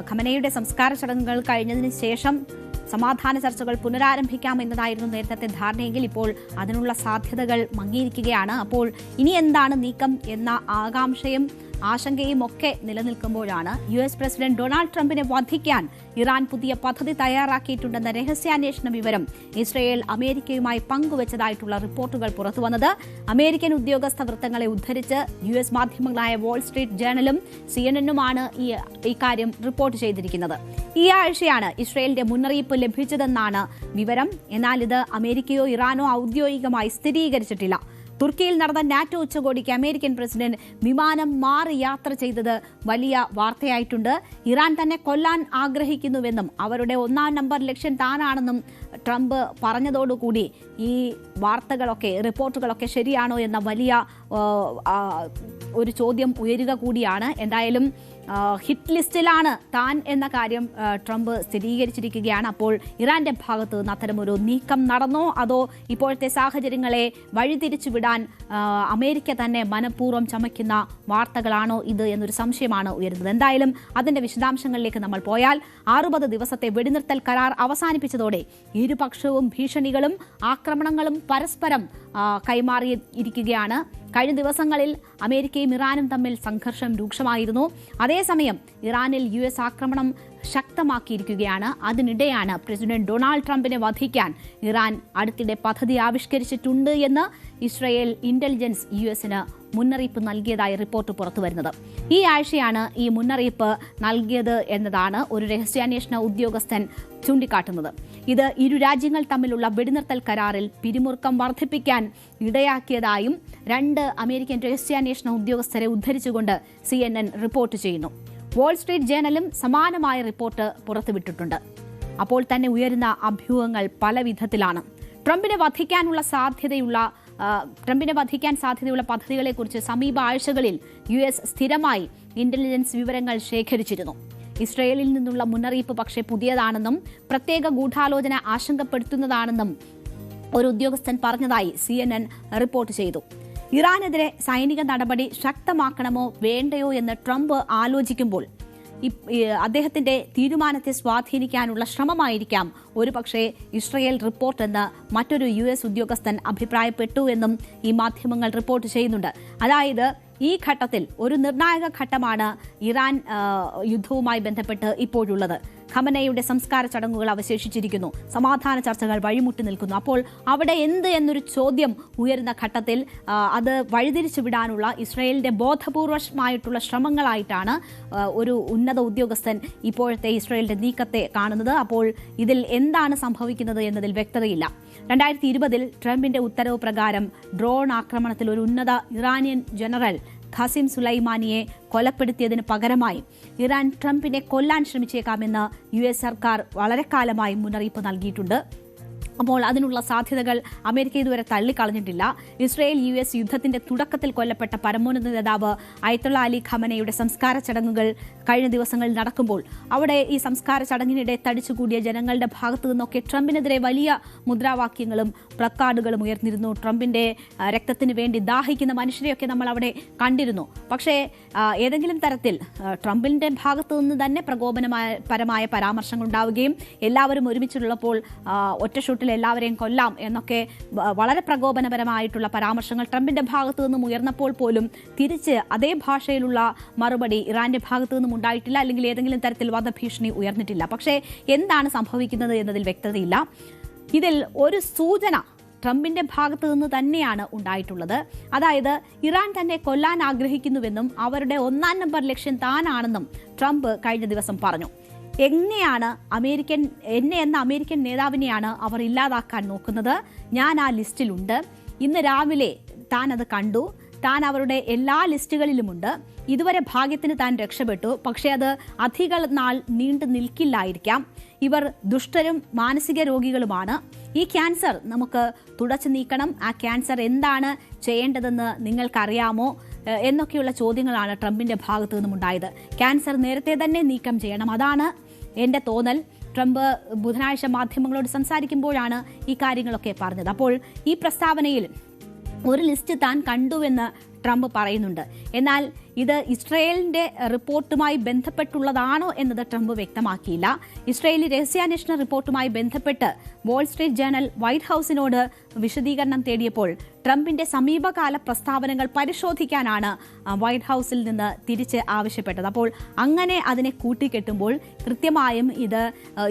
ഖമനയുടെ സംസ്കാര ചടങ്ങുകൾ കഴിഞ്ഞതിന് ശേഷം സമാധാന ചർച്ചകൾ പുനരാരംഭിക്കാം എന്നതായിരുന്നു നേരത്തെ ധാരണയെങ്കിൽ ഇപ്പോൾ അതിനുള്ള സാധ്യതകൾ മങ്ങിയിരിക്കുകയാണ്. അപ്പോൾ ഇനി എന്താണ് നീക്കം എന്ന ആകാംക്ഷയും ആശങ്കയും ഒക്കെ നിലനിൽക്കുമ്പോഴാണ് US പ്രസിഡന്റ് ഡൊണാൾഡ് ട്രംപിനെ വധിക്കാൻ ഇറാൻ പുതിയ പദ്ധതി തയ്യാറാക്കിയിട്ടുണ്ടെന്ന രഹസ്യാന്വേഷണ വിവരം ഇസ്രയേൽ അമേരിക്കയുമായി പങ്കുവച്ചതായിട്ടുള്ള റിപ്പോർട്ടുകൾ പുറത്തുവന്നത്. അമേരിക്കൻ ഉദ്യോഗസ്ഥ വൃത്തങ്ങളെ ഉദ്ധരിച്ച് US മാധ്യമങ്ങളായ വാൾ സ്ട്രീറ്റ് ജേർണലും CNN-ഉമാണ് ഈ കാര്യം റിപ്പോർട്ട് ചെയ്തിരിക്കുന്നത്. ഈ ആഴ്ചയാണ് ഇസ്രയേലിന്റെ മുന്നറിയിപ്പ് ലഭിച്ചതെന്നാണ് വിവരം. എന്നാൽ ഇത് അമേരിക്കയോ ഇറാനോ ഔദ്യോഗികമായി സ്ഥിരീകരിച്ചിട്ടില്ല. തുർക്കിയിൽ നടന്ന നാറ്റോ ഉച്ചകോടിക്ക് അമേരിക്കൻ പ്രസിഡന്റ് വിമാനം മാറി യാത്ര ചെയ്തത് വലിയ വാർത്തയായിട്ടുണ്ട്. ഇറാൻ തന്നെ കൊല്ലാൻ ആഗ്രഹിക്കുന്നുവെന്നും അവരുടെ 1-ാം നമ്പർ ലക്ഷ്യം താനാണെന്നും ട്രംപ് പറഞ്ഞതോടുകൂടി ഈ വാർത്തകളൊക്കെ റിപ്പോർട്ടുകളൊക്കെ ശരിയാണോ എന്ന വലിയ ഒരു ചോദ്യം ഉയരുക കൂടിയാണ്. എന്തായാലും ഹിറ്റ് ലിസ്റ്റിലാണ് താൻ എന്ന കാര്യം ട്രംപ് സ്ഥിരീകരിച്ചിരിക്കുകയാണ്. അപ്പോൾ ഇറാന്റെ ഭാഗത്ത് നിന്ന് അത്തരമൊരു നീക്കം നടന്നോ അതോ ഇപ്പോഴത്തെ സാഹചര്യങ്ങളെ വഴിതിരിച്ചുവിടാൻ അമേരിക്ക തന്നെ മനഃപൂർവ്വം ചമയ്ക്കുന്ന വാർത്തകളാണോ ഇത് എന്നൊരു സംശയമാണ് ഉയരുന്നത്. എന്തായാലും അതിന്റെ വിശദാംശങ്ങളിലേക്ക് നമ്മൾ പോയാൽ 60 ദിവസത്തെ വെടിനിർത്തൽ കരാർ അവസാനിപ്പിച്ചതോടെ ഇരുപക്ഷവും ഭീഷണികളും ആക്രമണങ്ങളും പരസ്പരം കൈമാറിയിരിക്കുകയാണ്. കഴിഞ്ഞ ദിവസങ്ങളിൽ അമേരിക്കയും ഇറാനും തമ്മിൽ സംഘർഷം രൂക്ഷമായിരുന്നു. അതേസമയം ഇറാനിൽ US ആക്രമണം ശക്തമാക്കിയിരിക്കുകയാണ്. അതിനിടെയാണ് പ്രസിഡന്റ് ഡൊണാൾഡ് ട്രംപിനെ വധിക്കാൻ ഇറാൻ അടുത്തിടെ പദ്ധതി ആവിഷ്കരിച്ചിട്ടുണ്ട് എന്ന് ഇസ്രയേൽ ഇന്റലിജൻസ് US-ന് മുന്നറിയിപ്പ് നൽകിയതായി റിപ്പോർട്ട് പുറത്തുവരുന്നത്. ഈ ആഴ്ചയാണ് ഈ മുന്നറിയിപ്പ് നൽകിയത് എന്നതാണ് ഒരു രഹസ്യാന്വേഷണ ഉദ്യോഗസ്ഥൻ ചൂണ്ടിക്കാട്ടുന്നത്. ഇത് ഇരു രാജ്യങ്ങൾ തമ്മിലുള്ള വെടിനിർത്തൽ കരാറിൽ പിരിമുറുക്കം വർദ്ധിപ്പിക്കാൻ ഇടയാക്കിയതായും 2 അമേരിക്കൻ രഹസ്യാന്വേഷണ ഉദ്യോഗസ്ഥരെ ഉദ്ധരിച്ചുകൊണ്ട് CNN റിപ്പോർട്ട് ചെയ്യുന്നു. വാൾ സ്ട്രീറ്റ് ജേർണലും സമാനമായ റിപ്പോർട്ട് പുറത്തുവിട്ടിട്ടുണ്ട്. അപ്പോൾ തന്നെ ഉയരുന്ന അഭ്യൂഹങ്ങൾ പല വിധത്തിലാണ്. ട്രംപിനെ വധിക്കാൻ സാധ്യതയുള്ള പദ്ധതികളെക്കുറിച്ച് സമീപ ആഴ്ചകളിൽ US സ്ഥിരമായി ഇന്റലിജൻസ് വിവരങ്ങൾ ശേഖരിച്ചിരുന്നു. ഇസ്രയേലിൽ നിന്നുള്ള മുന്നറിയിപ്പ് പക്ഷേ പുതിയതാണെന്നും പ്രത്യേക ഗൂഢാലോചന ആശങ്കപ്പെടുത്തുന്നതാണെന്നും ഒരു ഉദ്യോഗസ്ഥൻ പറഞ്ഞതായി CNN റിപ്പോർട്ട് ചെയ്തു. ഇറാനെതിരെ സൈനിക നടപടി ശക്തമാക്കണമോ വേണ്ടയോ എന്ന് ട്രംപ് ആലോചിക്കുമ്പോൾ അദ്ദേഹത്തിന്റെ തീരുമാനത്തെ സ്വാധീനിക്കാനുള്ള ശ്രമമായിരിക്കാം ഒരുപക്ഷെ ഇസ്രയേൽ റിപ്പോർട്ട് എന്ന് മറ്റൊരു US ഉദ്യോഗസ്ഥൻ അഭിപ്രായപ്പെട്ടു എന്നും ഈ മാധ്യമങ്ങൾ റിപ്പോർട്ട് ചെയ്യുന്നുണ്ട്. അതായത് ഈ ഘട്ടത്തിൽ ഒരു നിർണായക ഘട്ടമാണ് ഇറാൻ യുദ്ധവുമായി ബന്ധപ്പെട്ട് ഇപ്പോഴുള്ളത്. ഖമനയുടെ സംസ്കാര ചടങ്ങുകൾ അവശേഷിച്ചിരിക്കുന്നു. സമാധാന ചർച്ചകൾ വഴിമുട്ടി നിൽക്കുന്നു. അപ്പോൾ അവിടെ എന്ത് എന്നൊരു ചോദ്യം ഉയരുന്ന ഘട്ടത്തിൽ അത് വഴിതിരിച്ചു വിടാനുള്ള ഇസ്രയേലിന്റെ ബോധപൂർവമായിട്ടുള്ള ശ്രമങ്ങളായിട്ടാണ് ഒരു ഉന്നത ഉദ്യോഗസ്ഥൻ ഇപ്പോഴത്തെ ഇസ്രയേലിന്റെ നീക്കത്തെ കാണുന്നത്. അപ്പോൾ ഇതിൽ എന്താണ് സംഭവിക്കുന്നത് എന്നതിൽ വ്യക്തതയില്ല. 2020 ട്രംപിന്റെ ഉത്തരവ് പ്രകാരം ഡ്രോൺ ആക്രമണത്തിൽ ഒരു ഉന്നത ഇറാനിയൻ ജനറൽ ഖാസിം സുലൈമാനിയെ കൊലപ്പെടുത്തിയതിന് പകരമായി ഇറാൻ ട്രംപിനെ കൊല്ലാൻ ശ്രമിച്ചേക്കാമെന്ന് US സർക്കാർ വളരെ കാലമായി മുന്നറിയിപ്പ് നൽകിയിട്ടുണ്ട്. അപ്പോൾ അതിനുള്ള സാധ്യതകൾ അമേരിക്ക ഇതുവരെ തള്ളിക്കളഞ്ഞിട്ടില്ല. ഇസ്രായേൽ US യുദ്ധത്തിന്റെ തുടക്കത്തിൽ കൊല്ലപ്പെട്ട പരമോന്നത നേതാവ് അയത്തുള്ള അലി ഖമനയുടെ സംസ്കാര ചടങ്ങുകൾ കഴിഞ്ഞ ദിവസങ്ങളിൽ നടക്കുമ്പോൾ അവിടെ ഈ സംസ്കാര ചടങ്ങിനിടെ തടിച്ചുകൂടിയ ജനങ്ങളുടെ ഭാഗത്തു നിന്നൊക്കെ ട്രംപിനെതിരെ വലിയ മുദ്രാവാക്യങ്ങളും പ്ലക്കാർഡുകളും ഉയർന്നിരുന്നു. ട്രംപിന്റെ രക്തത്തിന് വേണ്ടി ദാഹിക്കുന്ന മനുഷ്യരെയൊക്കെ നമ്മൾ അവിടെ കണ്ടിരുന്നു. പക്ഷേ ഏതെങ്കിലും തരത്തിൽ ട്രംപിന്റെ ഭാഗത്തു നിന്ന് തന്നെ പ്രകോപനപരമായ പരാമർശങ്ങൾ ഉണ്ടാവുകയും എല്ലാവരും ഒരുമിച്ചുള്ളപ്പോൾ ഒറ്റ ഷൂട്ടിൽ എല്ലാവരെയും കൊല്ലാം എന്നൊക്കെ വളരെ പ്രകോപനപരമായിട്ടുള്ള പരാമർശങ്ങൾ ട്രംപിന്റെ ഭാഗത്തു നിന്നും ഉയർന്നപ്പോൾ പോലും തിരിച്ച് അതേ ഭാഷയിലുള്ള മറുപടി ഇറാന്റെ ഭാഗത്തു നിന്നും ഉണ്ടായിട്ടില്ല, അല്ലെങ്കിൽ ഏതെങ്കിലും തരത്തിൽ വധഭീഷണി ഉയർന്നിട്ടില്ല. പക്ഷേ എന്താണ് സംഭവിക്കുന്നത് എന്നതിൽ വ്യക്തതയില്ല. ഇതിൽ ഒരു സൂചന ട്രംപിന്റെ ഭാഗത്തു നിന്ന് തന്നെയാണ് ഉണ്ടായിട്ടുള്ളത്. അതായത് ഇറാൻ തന്നെ കൊല്ലാൻ ആഗ്രഹിക്കുന്നുവെന്നും അവരുടെ 1-ാം നമ്പർ ലക്ഷ്യം താനാണെന്നും ട്രംപ് കഴിഞ്ഞ ദിവസം പറഞ്ഞു. എങ്ങനെയാണ് എന്നെ എന്ന അമേരിക്കൻ നേതാവിനെയാണ് അവർ ഇല്ലാതാക്കാൻ നോക്കുന്നത്? ഞാൻ ആ ലിസ്റ്റിലുണ്ട്. ഇന്ന് രാവിലെ താൻ അത് കണ്ടു. താൻ അവരുടെ എല്ലാ ലിസ്റ്റുകളിലുമുണ്ട്. ഇതുവരെ ഭാഗ്യത്തിന് താൻ രക്ഷപ്പെട്ടു. പക്ഷേ അത് അധിക നാൾ നീണ്ടു നിൽക്കില്ലായിരിക്കാം. ഇവർ ദുഷ്ടരും മാനസിക രോഗികളുമാണ്. ഈ ക്യാൻസർ നമുക്ക് തുടച്ചു നീക്കണം. ആ ക്യാൻസർ എന്താണ് ചെയ്യേണ്ടതെന്ന് നിങ്ങൾക്കറിയാമോ എന്നൊക്കെയുള്ള ചോദ്യങ്ങളാണ് ട്രംപിന്റെ ഭാഗത്തു നിന്നും ഉണ്ടായത്. ക്യാൻസർ നേരത്തെ തന്നെ നീക്കം ചെയ്യണം, അതാണ് എൻ്റെ തോന്നൽ. ട്രംപ് ബുധനാഴ്ച മാധ്യമങ്ങളോട് സംസാരിക്കുമ്പോഴാണ് ഈ കാര്യങ്ങളൊക്കെ പറഞ്ഞത്. അപ്പോൾ ഈ പ്രസ്താവനയിൽ ഒരു ലിസ്റ്റ് താൻ കണ്ടുവെന്ന് ട്രംപ് പറയുന്നുണ്ട്. എന്നാൽ ഇത് ഇസ്രായേലിന്റെ റിപ്പോർട്ടുമായി ബന്ധപ്പെട്ടുള്ളതാണോ എന്നത് ട്രംപ് വ്യക്തമാക്കിയില്ല. ഇസ്രായേലി രഹസ്യാന്വേഷണ റിപ്പോർട്ടുമായി ബന്ധപ്പെട്ട് വാൾ സ്ട്രീറ്റ് ജേർണൽ വൈറ്റ് ഹൌസിനോട് വിശദീകരണം തേടിയപ്പോൾ ട്രംപിന്റെ സമീപകാല പ്രസ്താവനകൾ പരിശോധിക്കാനാണ് വൈറ്റ് ഹൌസിൽ നിന്ന് തിരിച്ച് ആവശ്യപ്പെട്ടത്. അപ്പോൾ അങ്ങനെ അതിനെ കൂട്ടിക്കെട്ടുമ്പോൾ കൃത്യമായും ഇത്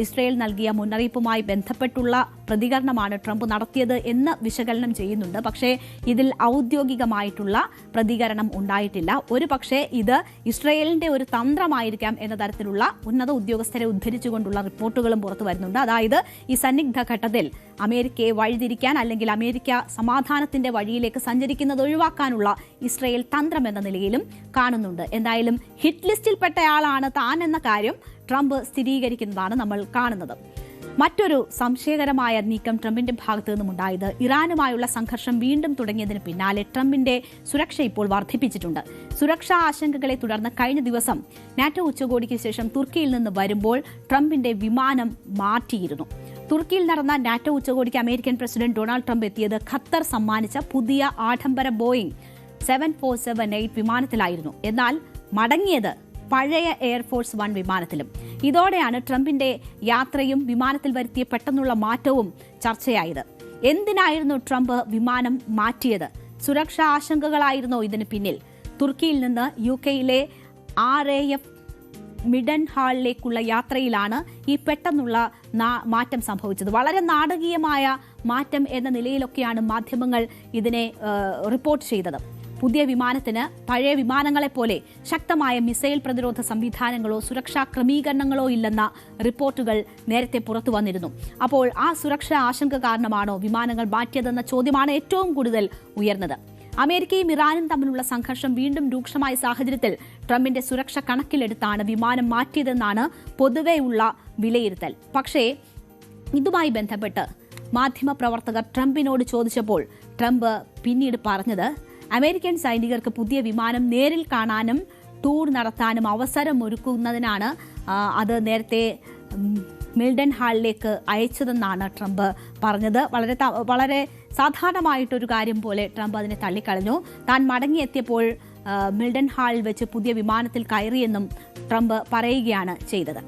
ഇസ്രായേൽ നൽകിയ മുന്നറിയിപ്പുമായി ബന്ധപ്പെട്ടുള്ള പ്രതികരണമാണ് ട്രംപ് നടത്തിയത് എന്ന് വിശകലനം ചെയ്യുന്നുണ്ട്. പക്ഷേ ഇതിൽ ഔദ്യോഗികമായിട്ടുള്ള പ്രതികരണം ഉണ്ടായിട്ടില്ല. ഒരു പക്ഷേ ഇത് ഇസ്രായേലിന്റെ ഒരു തന്ത്രമായിരിക്കാം എന്ന തരത്തിലുള്ള ഉന്നത ഉദ്യോഗസ്ഥരെ ഉദ്ധരിച്ചുകൊണ്ടുള്ള റിപ്പോർട്ടുകളും പുറത്തു വരുന്നുണ്ട്. അതായത് ഈ സന്നിഗ്ധ ഘട്ടത്തിൽ അമേരിക്കയെ വഴിതിരിക്കാൻ, അല്ലെങ്കിൽ അമേരിക്ക സമാധാനത്തിന്റെ വഴിയിലേക്ക് സഞ്ചരിക്കുന്നത് ഒഴിവാക്കാനുള്ള ഇസ്രായേൽ തന്ത്രം എന്ന നിലയിലും കാണുന്നുണ്ട്. എന്തായാലും ഹിറ്റ് ലിസ്റ്റിൽപ്പെട്ടയാളാണ് താൻ എന്ന കാര്യം ട്രംപ് സ്ഥിരീകരിക്കുന്നതാണ് നമ്മൾ കാണുന്നത്. മറ്റൊരു സംശയകരമായ നീക്കം ട്രംപിന്റെ ഭാഗത്തു നിന്നുമുണ്ടായത് ഇറാനുമായുള്ള സംഘർഷം വീണ്ടും തുടങ്ങിയതിന് പിന്നാലെ ട്രംപിന്റെ സുരക്ഷ ഇപ്പോൾ വർദ്ധിപ്പിച്ചിട്ടുണ്ട്. സുരക്ഷാ ആശങ്കകളെ തുടർന്ന് കഴിഞ്ഞ ദിവസം നാറ്റോ ഉച്ചകോടിക്ക് ശേഷം തുർക്കിയിൽ നിന്ന് വരുമ്പോൾ ട്രംപിന്റെ വിമാനം മാറ്റിയിരുന്നു. തുർക്കിയിൽ നടന്ന നാറ്റോ ഉച്ചകോടിക്ക് അമേരിക്കൻ പ്രസിഡന്റ് ഡൊണാൾഡ് ട്രംപ് എത്തിയത് ഖത്തർ സമ്മാനിച്ച പുതിയ ആഡംബര ബോയിങ് 7478 വിമാനത്തിലായിരുന്നു. എന്നാൽ മടങ്ങിയത് പഴയ എയർഫോഴ്സ് 1 വിമാനത്തിലും. ഇതോടെയാണ് ട്രംപിന്റെ യാത്രയും വിമാനത്തിൽ വരുത്തിയ പെട്ടെന്നുള്ള മാറ്റവും ചർച്ചയായത്. എന്തിനായിരുന്നു ട്രംപ് വിമാനം മാറ്റിയത്? സുരക്ഷാ ആശങ്കകളായിരുന്നോ ഇതിന് പിന്നിൽ? തുർക്കിയിൽ നിന്ന് UKയിലെ RAF മിഡൻ ഹാളിലേക്കുള്ള യാത്രയിലാണ് ഈ പെട്ടെന്നുള്ള മാറ്റം സംഭവിച്ചത്. വളരെ നാടകീയമായ മാറ്റം എന്ന നിലയിലൊക്കെയാണ് മാധ്യമങ്ങൾ ഇതിനെ റിപ്പോർട്ട് ചെയ്തത്. പുതിയ വിമാനത്തിന് പഴയ വിമാനങ്ങളെപ്പോലെ ശക്തമായ മിസൈൽ പ്രതിരോധ സംവിധാനങ്ങളോ സുരക്ഷാ ക്രമീകരണങ്ങളോ ഇല്ലെന്ന റിപ്പോർട്ടുകൾ നേരത്തെ പുറത്തു വന്നിരുന്നു. അപ്പോൾ ആ സുരക്ഷാ ആശങ്ക കാരണമാണോ വിമാനങ്ങൾ മാറ്റിയതെന്ന ചോദ്യമാണ് ഏറ്റവും കൂടുതൽ ഉയർന്നത്. അമേരിക്കയും ഇറാനും തമ്മിലുള്ള സംഘർഷം വീണ്ടും രൂക്ഷമായ സാഹചര്യത്തിൽ ട്രംപിന്റെ സുരക്ഷ കണക്കിലെടുത്താണ് വിമാനം മാറ്റിയതെന്നാണ് പൊതുവെയുള്ള വിലയിരുത്തൽ. പക്ഷേ ഇതുമായി ബന്ധപ്പെട്ട് മാധ്യമപ്രവർത്തകർ ട്രംപിനോട് ചോദിച്ചപ്പോൾ ട്രംപ് പിന്നീട് പറഞ്ഞത്, അമേരിക്കൻ സൈനികർക്ക് പുതിയ വിമാനം നേരിൽ കാണാനും ടൂർ നടത്താനും അവസരമൊരുക്കുന്നതിനാണ് അത് നേരത്തെ മിൽഡൻ ഹാളിലേക്ക് അയച്ചതെന്നാണ് ട്രംപ് പറഞ്ഞത്. വളരെ സാധാരണമായിട്ടൊരു കാര്യം പോലെ ട്രംപ് അതിനെ തള്ളിക്കളഞ്ഞു. താൻ മടങ്ങിയെത്തിയപ്പോൾ മിൽഡൻ ഹാളിൽ വെച്ച് പുതിയ വിമാനത്തിൽ കയറിയെന്നും ട്രംപ് പറയുകയാണ് ചെയ്തത്.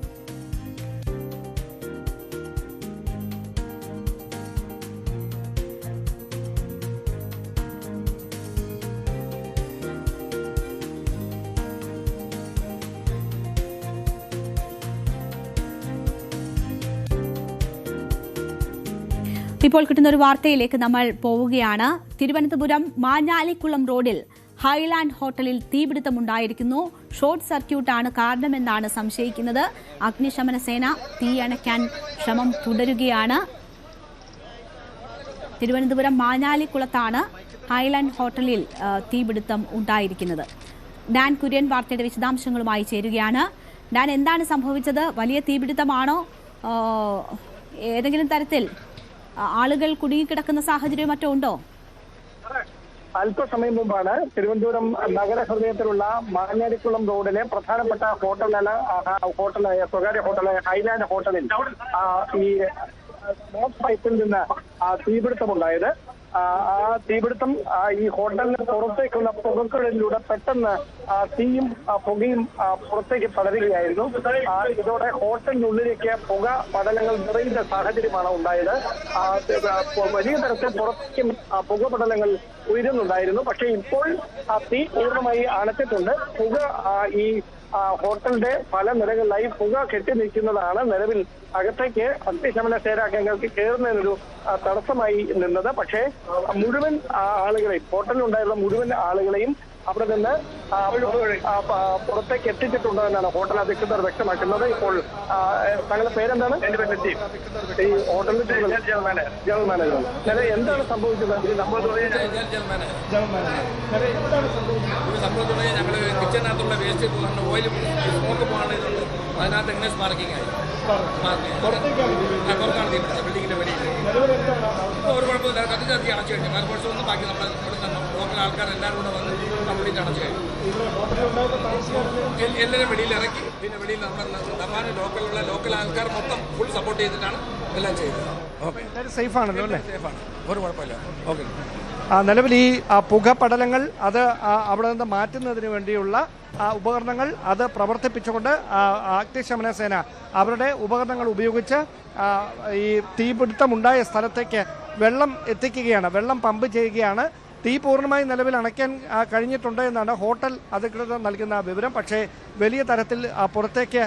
ഇപ്പോൾ കിട്ടുന്ന ഒരു വാർത്തയിലേക്ക് നമ്മൾ പോവുകയാണ്. തിരുവനന്തപുരം മാഞ്ഞാലിക്കുളം റോഡിൽ ഹൈലാൻഡ് ഹോട്ടലിൽ തീപിടുത്തമുണ്ടായിരിക്കുന്നു. ഷോർട്ട് സർക്യൂട്ടാണ് കാരണമെന്നാണ് സംശയിക്കുന്നത്. അഗ്നിശമന സേന തീയണയ്ക്കാൻ ശ്രമം തുടരുകയാണ്. തിരുവനന്തപുരം മാഞ്ഞാലിക്കുളത്താണ് ഹൈലാൻഡ് ഹോട്ടലിൽ തീപിടുത്തം ഉണ്ടായിരിക്കുന്നത്. ഡാൻ കുര്യൻ വാർത്തയുടെ വിശദാംശങ്ങളുമായി ചേരുകയാണ്. ഡാൻ, എന്താണ് സംഭവിച്ചത്? വലിയ തീപിടുത്തമാണോ? ഏതെങ്കിലും തരത്തിൽ ആളുകൾ കുടുങ്ങിക്കിടക്കുന്ന സാഹചര്യം മറ്റോ ഉണ്ടോ? അല്പസമയം മുമ്പാണ് തിരുവനന്തപുരം നഗരഹൃദയത്തിലുള്ള മാങ്ങാടിക്കുളം റോഡിലെ പ്രധാനപ്പെട്ട ഹോട്ടലായ സ്വകാര്യ ഹോട്ടലായ ഹൈലാൻഡ് ഹോട്ടലിൽ ഈ സ്മോക്ക് പൈപ്പിൽ നിന്ന് തീപിടുത്തമുണ്ടായത്. ആ തീപിടുത്തം ഈ ഹോട്ടലിന് പുറത്തേക്കുള്ള പുകകളിലൂടെ പെട്ടെന്ന് തീയും പുകയും പുറത്തേക്ക് പടരുകയായിരുന്നു. ഇതോടെ ഹോട്ടലിനുള്ളിലേക്ക് പുക പടലങ്ങൾ നിറയുന്ന സാഹചര്യമാണ് ഉണ്ടായത്. വലിയ തരത്തിൽ പുറത്തേക്കും പുക പടലങ്ങൾ ഉയരുന്നുണ്ടായിരുന്നു. പക്ഷേ ഇപ്പോൾ തീ പൂർണ്ണമായി അണച്ചിട്ടുണ്ട്. പുക ഈ ഹോട്ടലിന്റെ പല നിലകളിലായി പുക കെട്ടി നിൽക്കുന്നതാണ് നിലവിൽ അകത്തേക്ക് അഗ്നിശമന സേനാംഗങ്ങൾക്ക് കയറുന്നതിനൊരു തടസ്സമായി നിന്നത്. പക്ഷേ മുഴുവൻ ആളുകളെയും ഹോട്ടലിലുണ്ടായിരുന്ന മുഴുവൻ ആളുകളെയും അവിടെ നിന്ന് പുറത്തേക്ക് എത്തിച്ചിട്ടുണ്ട് എന്നാണ് ഹോട്ടൽ അധികൃതർ വ്യക്തമാക്കുന്നത്. ഇപ്പോൾ താങ്കളുടെ പേരെന്താണ്? ഈ ഹോട്ടലിൽ ജനറൽ മാനേജർ. എന്താണ് സംഭവിച്ചത്? ഞങ്ങൾ കിച്ചണിനകത്തുള്ള വേസ്റ്റ് ഓയിൽ സ്മോക്ക് പോകാനുള്ളതുണ്ട്. അതിനകത്ത് എങ്ങനെ സ്പാർക്കിംഗ് ആയി പുറത്താണ് തീരുന്നത് ബിൽഡിങ്ങിന്റെ വെളിയിൽ. ഇപ്പോൾ ഒരു കുഴപ്പമില്ല. കത്തി അടച്ചു കഴിഞ്ഞു. ഫയർഫോഴ്സൊന്നും ബാക്കി നമ്മുടെ ലോക്കൽ ആൾക്കാർ എല്ലാവരും കൂടെ വന്ന് കംപ്ലീറ്റ് അടച്ചു കഴിഞ്ഞു. എല്ലാവരും വെളിയിൽ ഇറക്കി. പിന്നെ വെളിയിൽ നമ്മുടെ ലോക്കൽ ആൾക്കാർ മൊത്തം ഫുൾ സപ്പോർട്ട് ചെയ്തിട്ടാണ് എല്ലാം ചെയ്തത്. ഓക്കെ, സേഫ് ആണല്ലോ അല്ലേ? സേഫാണ്, ഒരു കുഴപ്പമില്ല. ഓക്കെ. നിലവിൽ ഈ പുകപടലങ്ങൾ അത് അവിടെ നിന്ന് മാറ്റുന്നതിന് വേണ്ടിയുള്ള ഉപകരണങ്ങൾ അത് പ്രവർത്തിപ്പിച്ചുകൊണ്ട് അഗ്നിശമന സേന അവരുടെ ഉപകരണങ്ങൾ ഉപയോഗിച്ച് ഈ തീപിടുത്തമുണ്ടായ സ്ഥലത്തേക്ക് വെള്ളം എത്തിക്കുകയാണ്, വെള്ളം പമ്പ് ചെയ്യുകയാണ്. തീ പൂർണ്ണമായി നിലവിൽ അണയ്ക്കാൻ കഴിഞ്ഞിട്ടുണ്ട് എന്നാണ് ഹോട്ടൽ അധികൃതർ നൽകുന്ന വിവരം. പക്ഷേ വലിയ തരത്തിൽ പുറത്തേക്ക്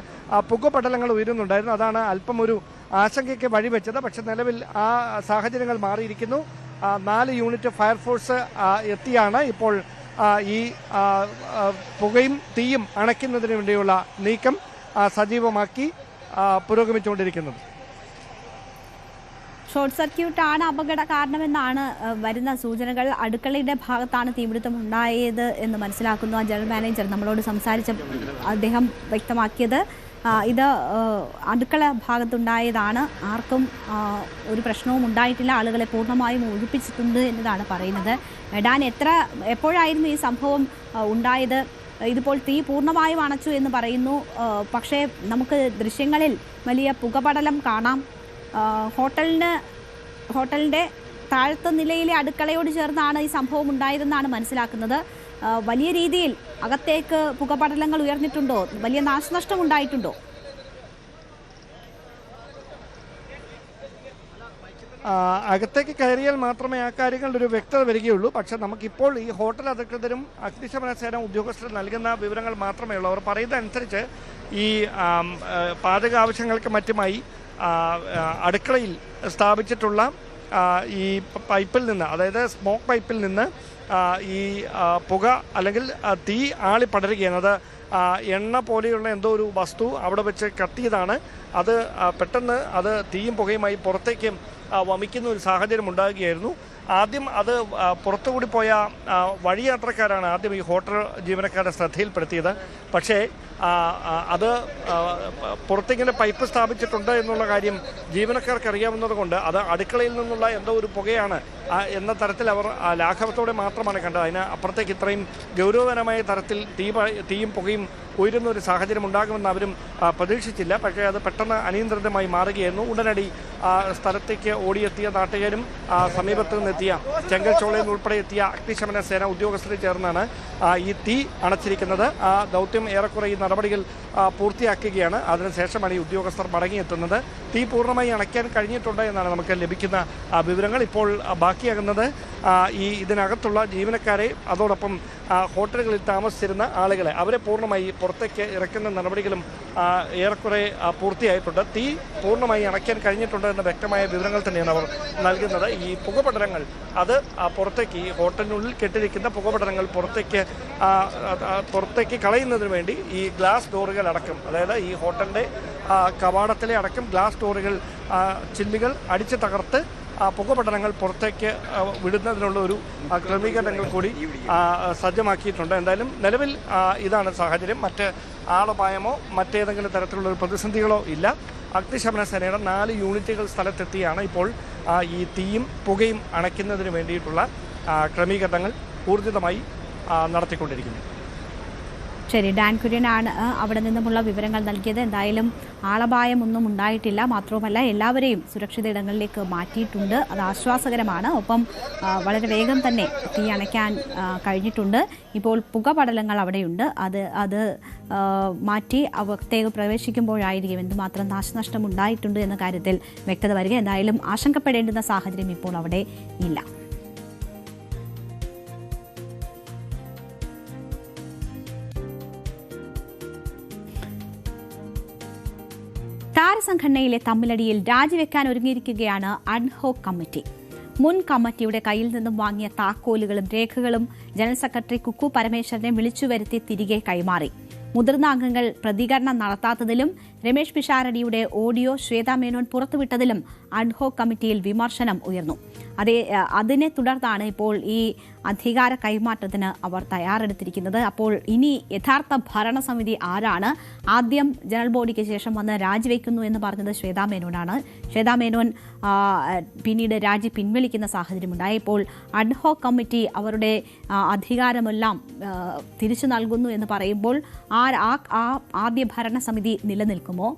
പുകപടലങ്ങൾ ഉയരുന്നുണ്ടായിരുന്നു. അതാണ് അല്പം ഒരു ആശങ്കയ്ക്ക് വഴിവെച്ചത്. പക്ഷേ നിലവിൽ ആ സാഹചര്യങ്ങൾ മാറിയിരിക്കുന്നു. 4 യൂണിറ്റ് ഫയർഫോഴ്സ് എത്തിയാണ് ഇപ്പോൾ ഈ പുകയും തീയും അണയ്ക്കുന്നതിന് വേണ്ടിയുള്ള നീക്കം സജീവമാക്കി പുരോഗമിച്ചുകൊണ്ടിരിക്കുന്നത്. ഷോർട്ട് സർക്യൂട്ടാണ് അപകട കാരണമെന്നാണ് വരുന്ന സൂചനകൾ. അടുക്കളയുടെ ഭാഗത്താണ് തീപിടുത്തം ഉണ്ടായത് എന്ന് മനസ്സിലാക്കുന്നു. ആ ജനറൽ മാനേജർ നമ്മളോട് സംസാരിച്ച അദ്ദേഹം വ്യക്തമാക്കിയത് ഇത് അടുക്കള ഭാഗത്തുണ്ടായതാണ്. ആർക്കും ഒരു പ്രശ്നവും ഉണ്ടായിട്ടില്ല. ആളുകളെ പൂർണ്ണമായും ഒഴിപ്പിച്ചിട്ടുണ്ട് എന്നതാണ് പറയുന്നത്. ഡാൻ, എപ്പോഴായിരുന്നു ഈ സംഭവം ഉണ്ടായത്? ഇതിപ്പോൾ തീ പൂർണ്ണമായും അണച്ചു എന്ന് പറയുന്നു. പക്ഷേ നമുക്ക് ദൃശ്യങ്ങളിൽ വലിയ പുകപടലം കാണാം. ഹോട്ടലിൻ്റെ താഴത്തെ നിലയിലെ അടുക്കളയോട് ചേർന്നാണ് ഈ സംഭവം ഉണ്ടായതെന്നാണ് മനസ്സിലാക്കുന്നത്. വലിയ രീതിയിൽ അകത്തേക്ക് പുകപടലങ്ങൾ ഉയർന്നിട്ടുണ്ടോ? വലിയ നാശനഷ്ടം ഉണ്ടായിട്ടുണ്ടോ? അകത്തേക്ക് കയറിയാൽ മാത്രമേ ആ കാര്യങ്ങളുടെ ഒരു വ്യക്തത വരികയുള്ളൂ. പക്ഷെ നമുക്കിപ്പോൾ ഈ ഹോട്ടൽ അധികൃതരും അഗ്നിശമന സേന ഉദ്യോഗസ്ഥരും നൽകുന്ന വിവരങ്ങൾ മാത്രമേ ഉള്ളൂ. അവർ പറയുന്നതനുസരിച്ച് ഈ പാചക ആവശ്യങ്ങൾക്ക് മറ്റുമായി അടുക്കളയിൽ സ്ഥാപിച്ചിട്ടുള്ള ഈ പൈപ്പിൽ നിന്ന്, അതായത് സ്മോക്ക് പൈപ്പിൽ നിന്ന് ഈ പുക അല്ലെങ്കിൽ തീ ആളി പടരുകയാണ്. അത് എണ്ണ പോലെയുള്ള എന്തോ ഒരു വസ്തു അവിടെ വെച്ച് കത്തിയതാണ്. അത് പെട്ടെന്ന് അത് തീയും പുകയുമായി പുറത്തേക്ക് വമിക്കുന്ന ഒരു സാഹചര്യം ഉണ്ടാകുകയായിരുന്നു. ആദ്യം അത് പുറത്തുകൂടി പോയ വഴിയാത്രക്കാരാണ് ആദ്യം ഈ ഹോട്ടൽ ജീവനക്കാരുടെ ശ്രദ്ധയിൽപ്പെടുത്തിയത്. പക്ഷേ അത് പുറത്തിങ്ങനെ പൈപ്പ് സ്ഥാപിച്ചിട്ടുണ്ട് എന്നുള്ള കാര്യം ജീവനക്കാർക്ക് അറിയാവുന്നത് കൊണ്ട് അത് അടുക്കളയിൽ നിന്നുള്ള എന്തോ ഒരു പുകയാണ് എന്ന തരത്തിൽ അവർ ലാഘവത്തോടെ മാത്രമാണ് കണ്ടത്. അതിന് അപ്പുറത്തേക്ക് ഇത്രയും ഗൗരവകരമായ തരത്തിൽ തീയും പുകയും ഉയരുന്ന ഒരു സാഹചര്യം ഉണ്ടാകുമെന്ന് അവരും പ്രതീക്ഷിച്ചില്ല. പക്ഷേ അത് പെട്ടെന്ന് അനിയന്ത്രിതമായി മാറുകയായിരുന്നു. ഉടനടി സ്ഥലത്തേക്ക് ഓടിയെത്തിയ നാട്ടുകാരും സമീപത്ത് നിന്നെത്തിയ ചെങ്കൽച്ചോളയിൽ നിന്ന് ഉൾപ്പെടെ എത്തിയ അഗ്നിശമന സേന ഉദ്യോഗസ്ഥരെ ചേർന്നാണ് ഈ തീ അണച്ചിരിക്കുന്നത്. ആ ദൗത്യം ഏറെക്കുറെ ഈ നടപടികൾ പൂർത്തിയാക്കുകയാണ്. അതിനുശേഷമാണ് ഈ ഉദ്യോഗസ്ഥർ മടങ്ങിയെത്തുന്നത്. തീ പൂർണ്ണമായി അണയ്ക്കാൻ കഴിഞ്ഞിട്ടുണ്ട് എന്നാണ് നമുക്ക് ലഭിക്കുന്ന വിവരങ്ങൾ. ഇപ്പോൾ ബാക്കിയാകുന്നത് ഇതിനകത്തുള്ള ജീവനക്കാരെ, അതോടൊപ്പം ഹോട്ടലുകളിൽ താമസിച്ചിരുന്ന ആളുകളെ, അവരെ പൂർണ്ണമായി പുറത്തേക്ക് ഇറക്കുന്ന നടപടികളും ഏറെക്കുറെ പൂർത്തിയായിട്ടുണ്ട്. തീ പൂർണ്ണമായി അണയ്ക്കാൻ കഴിഞ്ഞിട്ടുണ്ട് എന്ന വ്യക്തമായ വിവരങ്ങൾ തന്നെയാണ് അവർ നൽകുന്നത്. ഈ പുകപടലങ്ങൾ അത് പുറത്തേക്ക്, ഈ ഹോട്ടലിനുള്ളിൽ കെട്ടിരിക്കുന്ന പുകപടലങ്ങൾ പുറത്തേക്ക് കളയുന്നതിന് വേണ്ടി ഈ ഗ്ലാസ് ഡോറുകൾ അടക്കം, അതായത് ഈ ഹോട്ടലിൻ്റെ കവാടത്തിലെ അടക്കം ഗ്ലാസ് ഡോറുകൾ, ചില്ലുകൾ അടിച്ച് തകർത്ത് പുകപടലങ്ങൾ പുറത്തേക്ക് വിടുന്നതിനുള്ള ഒരു ക്രമീകരണങ്ങൾ കൂടി സജ്ജമാക്കിയിട്ടുണ്ട്. എന്തായാലും നിലവിൽ ഇതാണ് സാഹചര്യം. മറ്റ് ആളപായമോ മറ്റേതെങ്കിലും തരത്തിലുള്ള ഒരു പ്രതിസന്ധികളോ ഇല്ല. അഗ്നിശമന സേനയുടെ 4 യൂണിറ്റുകൾ സ്ഥലത്തെത്തിയാണ് ഇപ്പോൾ ഈ തീയും പുകയും അണയ്ക്കുന്നതിന് വേണ്ടിയിട്ടുള്ള ക്രമീകരണങ്ങൾ ഊർജിതമായി നടത്തിക്കൊണ്ടിരിക്കുന്നത്. ശരി, ഡാൻ കുര്യനാണ് അവിടെ നിന്നുമുള്ള വിവരങ്ങൾ നൽകിയത്. എന്തായാലും ആളപായമൊന്നും ഉണ്ടായിട്ടില്ല. മാത്രവുമല്ല എല്ലാവരെയും സുരക്ഷിത ഇടങ്ങളിലേക്ക് മാറ്റിയിട്ടുണ്ട്. അത് ആശ്വാസകരമാണ്. ഒപ്പം വളരെ വേഗം തന്നെ തീ അണയ്ക്കാൻ കഴിഞ്ഞിട്ടുണ്ട്. ഇപ്പോൾ പുകപടലങ്ങൾ അവിടെയുണ്ട്. അത് മാറ്റി അകത്തേക്ക് പ്രവേശിക്കുമ്പോഴായിരിക്കും എന്തുമാത്രം നാശനഷ്ടം ഉണ്ടായിട്ടുണ്ട് എന്ന കാര്യത്തിൽ വ്യക്തത വരിക. എന്തായാലും ആശങ്കപ്പെടേണ്ടുന്ന സാഹചര്യം ഇപ്പോൾ അവിടെ ഇല്ല. താരസംഘടനയിലെ തമ്മിലടിയിൽ രാജിവെക്കാൻ ഒരുങ്ങിയിരിക്കുകയാണ് അഡ്ഹോക് കമ്മിറ്റി. മുൻ കമ്മിറ്റിയുടെ കയ്യിൽ നിന്നും വാങ്ങിയ താക്കോലുകളും രേഖകളും ജനറൽ സെക്രട്ടറി കുക്കു പരമേശ്വരനെ വിളിച്ചുവരുത്തി തിരികെ കൈമാറി. മുതിർന്ന അംഗങ്ങൾ പ്രതികരണം നടത്താത്തതിലും രമേശ് പിഷാരടിയുടെ ഓഡിയോ ശ്വേതാ മേനോൻ പുറത്തുവിട്ടതിലും അഡ്ഹോക് കമ്മിറ്റിയിൽ വിമർശനം ഉയർന്നു. അതിനെ തുടർന്നാണ് ഇപ്പോൾ ഈ അധികാര കൈമാറ്റത്തിന് അവർ തയ്യാറെടുത്തിരിക്കുന്നത്. അപ്പോൾ ഇനി യഥാർത്ഥ ഭരണസമിതി ആരാണ്? ആദ്യം ജനറൽ ബോഡിക്ക് ശേഷം വന്ന് രാജിവെക്കുന്നു എന്ന് പറഞ്ഞത് ശ്വേതാ മേനോനാണ്. ശ്വേതാ മേനോൻ പിന്നീട് രാജി പിൻവലിക്കുന്ന സാഹചര്യമുണ്ടായി. ഇപ്പോൾ അഡ്ഹോക് കമ്മിറ്റി അവരുടെ അധികാരമെല്ലാം തിരിച്ചു നൽകുന്നു എന്ന് പറയുമ്പോൾ ആദ്യ ഭരണസമിതി നിലനിൽക്കുമോ?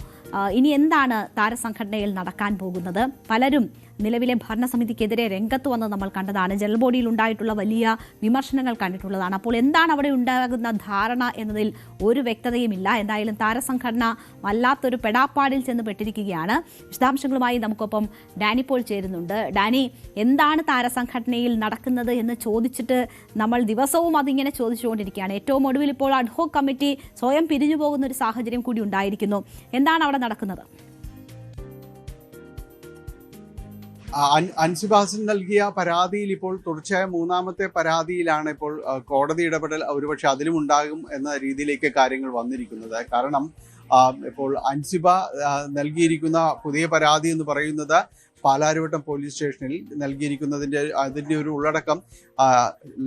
ഇനി എന്താണ് താരസംഘടനയിൽ നടക്കാൻ പോകുന്നത്? പലരും നിലവിലെ ഭരണസമിതിക്കെതിരെ രംഗത്ത് വന്ന് നമ്മൾ കണ്ടതാണ്. ജനറൽ ബോഡിയിൽ ഉണ്ടായിട്ടുള്ള വലിയ വിമർശനങ്ങൾ കണ്ടിട്ടുള്ളതാണ്. അപ്പോൾ എന്താണ് അവിടെ ഉണ്ടാകുന്ന ധാരണ എന്നതിൽ ഒരു വ്യക്തതയുമില്ല. എന്തായാലും താരസംഘടന വല്ലാത്തൊരു പെടാപ്പാടിൽ ചെന്ന് പെട്ടിരിക്കുകയാണ്. വിശദാംശങ്ങളുമായി നമുക്കൊപ്പം ഡാനി പോൾ ചേരുന്നുണ്ട്. ഡാനി, എന്താണ് താരസംഘടനയിൽ നടക്കുന്നത് എന്ന് ചോദിച്ചിട്ട് നമ്മൾ ദിവസവും അതിങ്ങനെ ചോദിച്ചുകൊണ്ടിരിക്കുകയാണ്. ഏറ്റവും ഒടുവിൽ ഇപ്പോൾ അഡ്ഹോക് കമ്മിറ്റി സ്വയം പിരിഞ്ഞു പോകുന്ന ഒരു സാഹചര്യം കൂടി ഉണ്ടായിരിക്കുന്നു. എന്താണ് അവിടെ നടക്കുന്നത്? അൻസിബാസിൻ നൽകിയ പരാതിയിൽ ഇപ്പോൾ തുടർച്ചയായ 3ാമത്തെ പരാതിയിലാണ് ഇപ്പോൾ കോടതി ഇടപെടൽ ഒരുപക്ഷെ അതിലും ഉണ്ടാകും എന്ന രീതിയിലേക്ക് കാര്യങ്ങൾ വന്നിരിക്കുന്നത്. കാരണം ഇപ്പോൾ അൻസിബ നൽകിയിരിക്കുന്ന പുതിയ പരാതി എന്ന് പറയുന്നത് പാലാരിവട്ടം പോലീസ് സ്റ്റേഷനിൽ അതിൻ്റെ ഒരു ഉള്ളടക്കം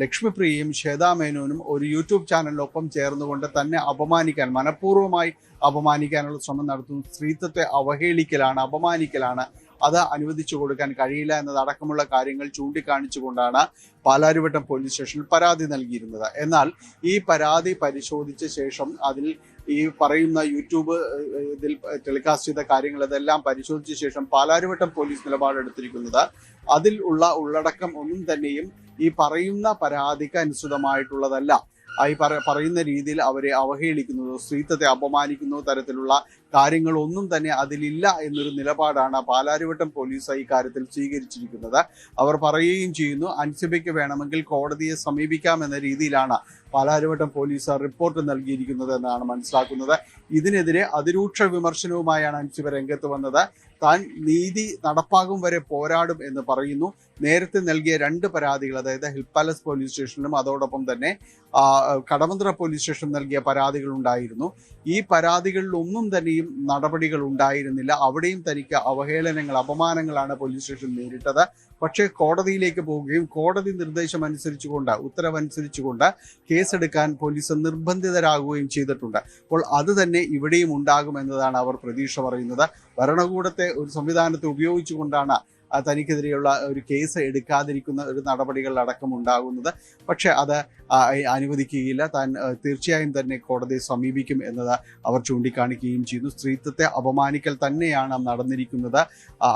ലക്ഷ്മിപ്രിയയും ശ്വേതാ മേനോനും ഒരു യൂട്യൂബ് ചാനലിനൊപ്പം ചേർന്നുകൊണ്ട് തന്നെ അപമാനിക്കാൻ, മനഃപൂർവ്വമായി അപമാനിക്കാനുള്ള ശ്രമം നടത്തുന്നു. സ്ത്രീത്വത്തെ അവഹേളിക്കലാണ്, അപമാനിക്കലാണ്, അത് അനുവദിച്ചു കൊടുക്കാൻ കഴിയില്ല എന്നതടക്കമുള്ള കാര്യങ്ങൾ ചൂണ്ടിക്കാണിച്ചുകൊണ്ടാണ് പാലാരിവട്ടം പോലീസ് സ്റ്റേഷനിൽ പരാതി നൽകിയിരുന്നത്. എന്നാൽ ഈ പരാതി പരിശോധിച്ച ശേഷം അതിൽ ഈ പറയുന്ന യൂട്യൂബ് ഇതിൽ ടെലികാസ്റ്റ് ചെയ്ത കാര്യങ്ങൾ ഇതെല്ലാം പരിശോധിച്ച ശേഷം പാലാരിവട്ടം പോലീസ് നിലപാടെടുത്തിരിക്കുന്നത് അതിൽ ഉള്ള ഉള്ളടക്കം ഒന്നും തന്നെയും ഈ പറയുന്ന പരാതിക്ക് അനുസൃതമായിട്ടുള്ളതല്ല. ഈ പറയുന്ന രീതിയിൽ അവരെ അവഹേളിക്കുന്നതോ സ്ത്രീത്വത്തെ അപമാനിക്കുന്നതോ തരത്തിലുള്ള കാര്യങ്ങളൊന്നും തന്നെ അതിലില്ല എന്നൊരു നിലപാടാണ് പാലാരിവട്ടം പോലീസ് ഈ കാര്യത്തിൽ സ്വീകരിച്ചിരിക്കുന്നത്. അവർ പറയുകയും ചെയ്യുന്നു, അൻസിബയ്ക്ക് വേണമെങ്കിൽ കോടതിയെ സമീപിക്കാമെന്ന രീതിയിലാണ് പാലാരിവട്ടം പോലീസ് റിപ്പോർട്ട് നൽകിയിരിക്കുന്നത് എന്നാണ് മനസ്സിലാക്കുന്നത്. ഇതിനെതിരെ അതിരൂക്ഷ വിമർശനവുമായാണ് അൻസിബ രംഗത്ത് വന്നത്. താൻ നീതി നടപ്പാകും വരെ പോരാടും എന്ന് പറയുന്നു. നേരത്തെ നൽകിയ 2 പരാതികൾ, അതായത് ഹിൽ പാലസ് പോലീസ് സ്റ്റേഷനിലും അതോടൊപ്പം തന്നെ കടവന്ത്ര പോലീസ് സ്റ്റേഷൻ നൽകിയ പരാതികൾ ഉണ്ടായിരുന്നു. ഈ പരാതികളിലൊന്നും തന്നെയും നടപടികൾ ഉണ്ടായിരുന്നില്ല. അവിടെയും തനിക്ക് അവഹേളനങ്ങൾ, അപമാനങ്ങളാണ് പോലീസ് സ്റ്റേഷൻ നേരിട്ടത്. പക്ഷേ കോടതിയിലേക്ക് പോവുകയും കോടതി നിർദ്ദേശം അനുസരിച്ചുകൊണ്ട്, ഉത്തരവനുസരിച്ചുകൊണ്ട് കേസെടുക്കാൻ പോലീസ് നിർബന്ധിതരാകുകയും ചെയ്തിട്ടുണ്ട്. അപ്പോൾ അത് തന്നെ ഇവിടെയും ഉണ്ടാകുമെന്നതാണ് അവർ പ്രതീക്ഷ പറയുന്നത്. ഭരണകൂടത്തെ ഒരു സംവിധാനത്തെ ഉപയോഗിച്ചുകൊണ്ടാണ് തനിക്കെതിരെയുള്ള ഒരു കേസ് എടുക്കാതിരിക്കുന്ന ഒരു നടപടികളടക്കം ഉണ്ടാകുന്നത്. പക്ഷെ അത് അനുവദിക്കുകയില്ല. താൻ തീർച്ചയായും തന്നെ കോടതിയെ സമീപിക്കും എന്നത് അവർ ചൂണ്ടിക്കാണിക്കുകയും ചെയ്തു. സ്ത്രീത്വത്തെ അപമാനിക്കൽ തന്നെയാണ് നടന്നിരിക്കുന്നത്.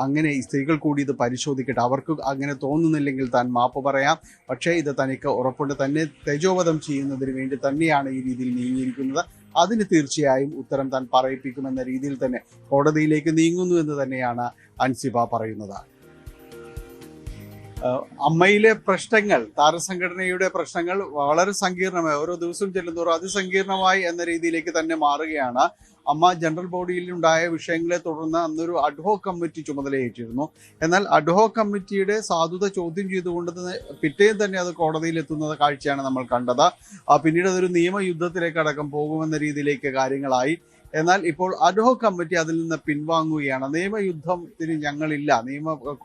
അങ്ങനെ ഈ സ്ത്രീകൾ കൂടി ഇത് പരിശോധിക്കട്ടെ. അവർക്ക് അങ്ങനെ തോന്നുന്നില്ലെങ്കിൽ താൻ മാപ്പ് പറയാം. പക്ഷേ ഇത് തനിക്ക് ഉറപ്പുണ്ട്. തന്നെ തേജോവധം ചെയ്യുന്നതിന് വേണ്ടി തന്നെയാണ് ഈ രീതിയിൽ നീങ്ങിയിരിക്കുന്നത്. അതിന് തീർച്ചയായും ഉത്തരം താൻ പറയിപ്പിക്കുമെന്ന രീതിയിൽ തന്നെ കോടതിയിലേക്ക് നീങ്ങുന്നു എന്ന് തന്നെയാണ് അൻസിബ പറയുന്നത്. അമ്മയിലെ പ്രശ്നങ്ങൾ, താരസംഘടനയുടെ പ്രശ്നങ്ങൾ വളരെ സങ്കീർണമായി, ഓരോ ദിവസവും ചെല്ലുന്നതോറും അതിസങ്കീർണമായി എന്ന രീതിയിലേക്ക് തന്നെ മാറുകയാണ്. അമ്മ ജനറൽ ബോഡിയിൽ ഉണ്ടായ വിഷയങ്ങളെ തുടർന്ന് അന്നൊരു അഡ്ഹോക് കമ്മിറ്റി ചുമതലയേറ്റിരുന്നു. എന്നാൽ അഡ്ഹോക് കമ്മിറ്റിയുടെ സാധുത ചോദ്യം ചെയ്തുകൊണ്ട് പിറ്റേന്ന് തന്നെ അത് കോടതിയിൽ എത്തുന്ന കാഴ്ചയാണ് നമ്മൾ കണ്ടത്. പിന്നീട് അതൊരു നിയമയുദ്ധത്തിലേക്ക് അടക്കം പോകുമെന്ന രീതിയിലേക്ക് കാര്യങ്ങളായി. എന്നാൽ ഇപ്പോൾ അഡ്ഹോക് കമ്മിറ്റി അതിൽ നിന്ന് പിൻവാങ്ങുകയാണ്. നിയമയുദ്ധത്തിന് ഞങ്ങളില്ല,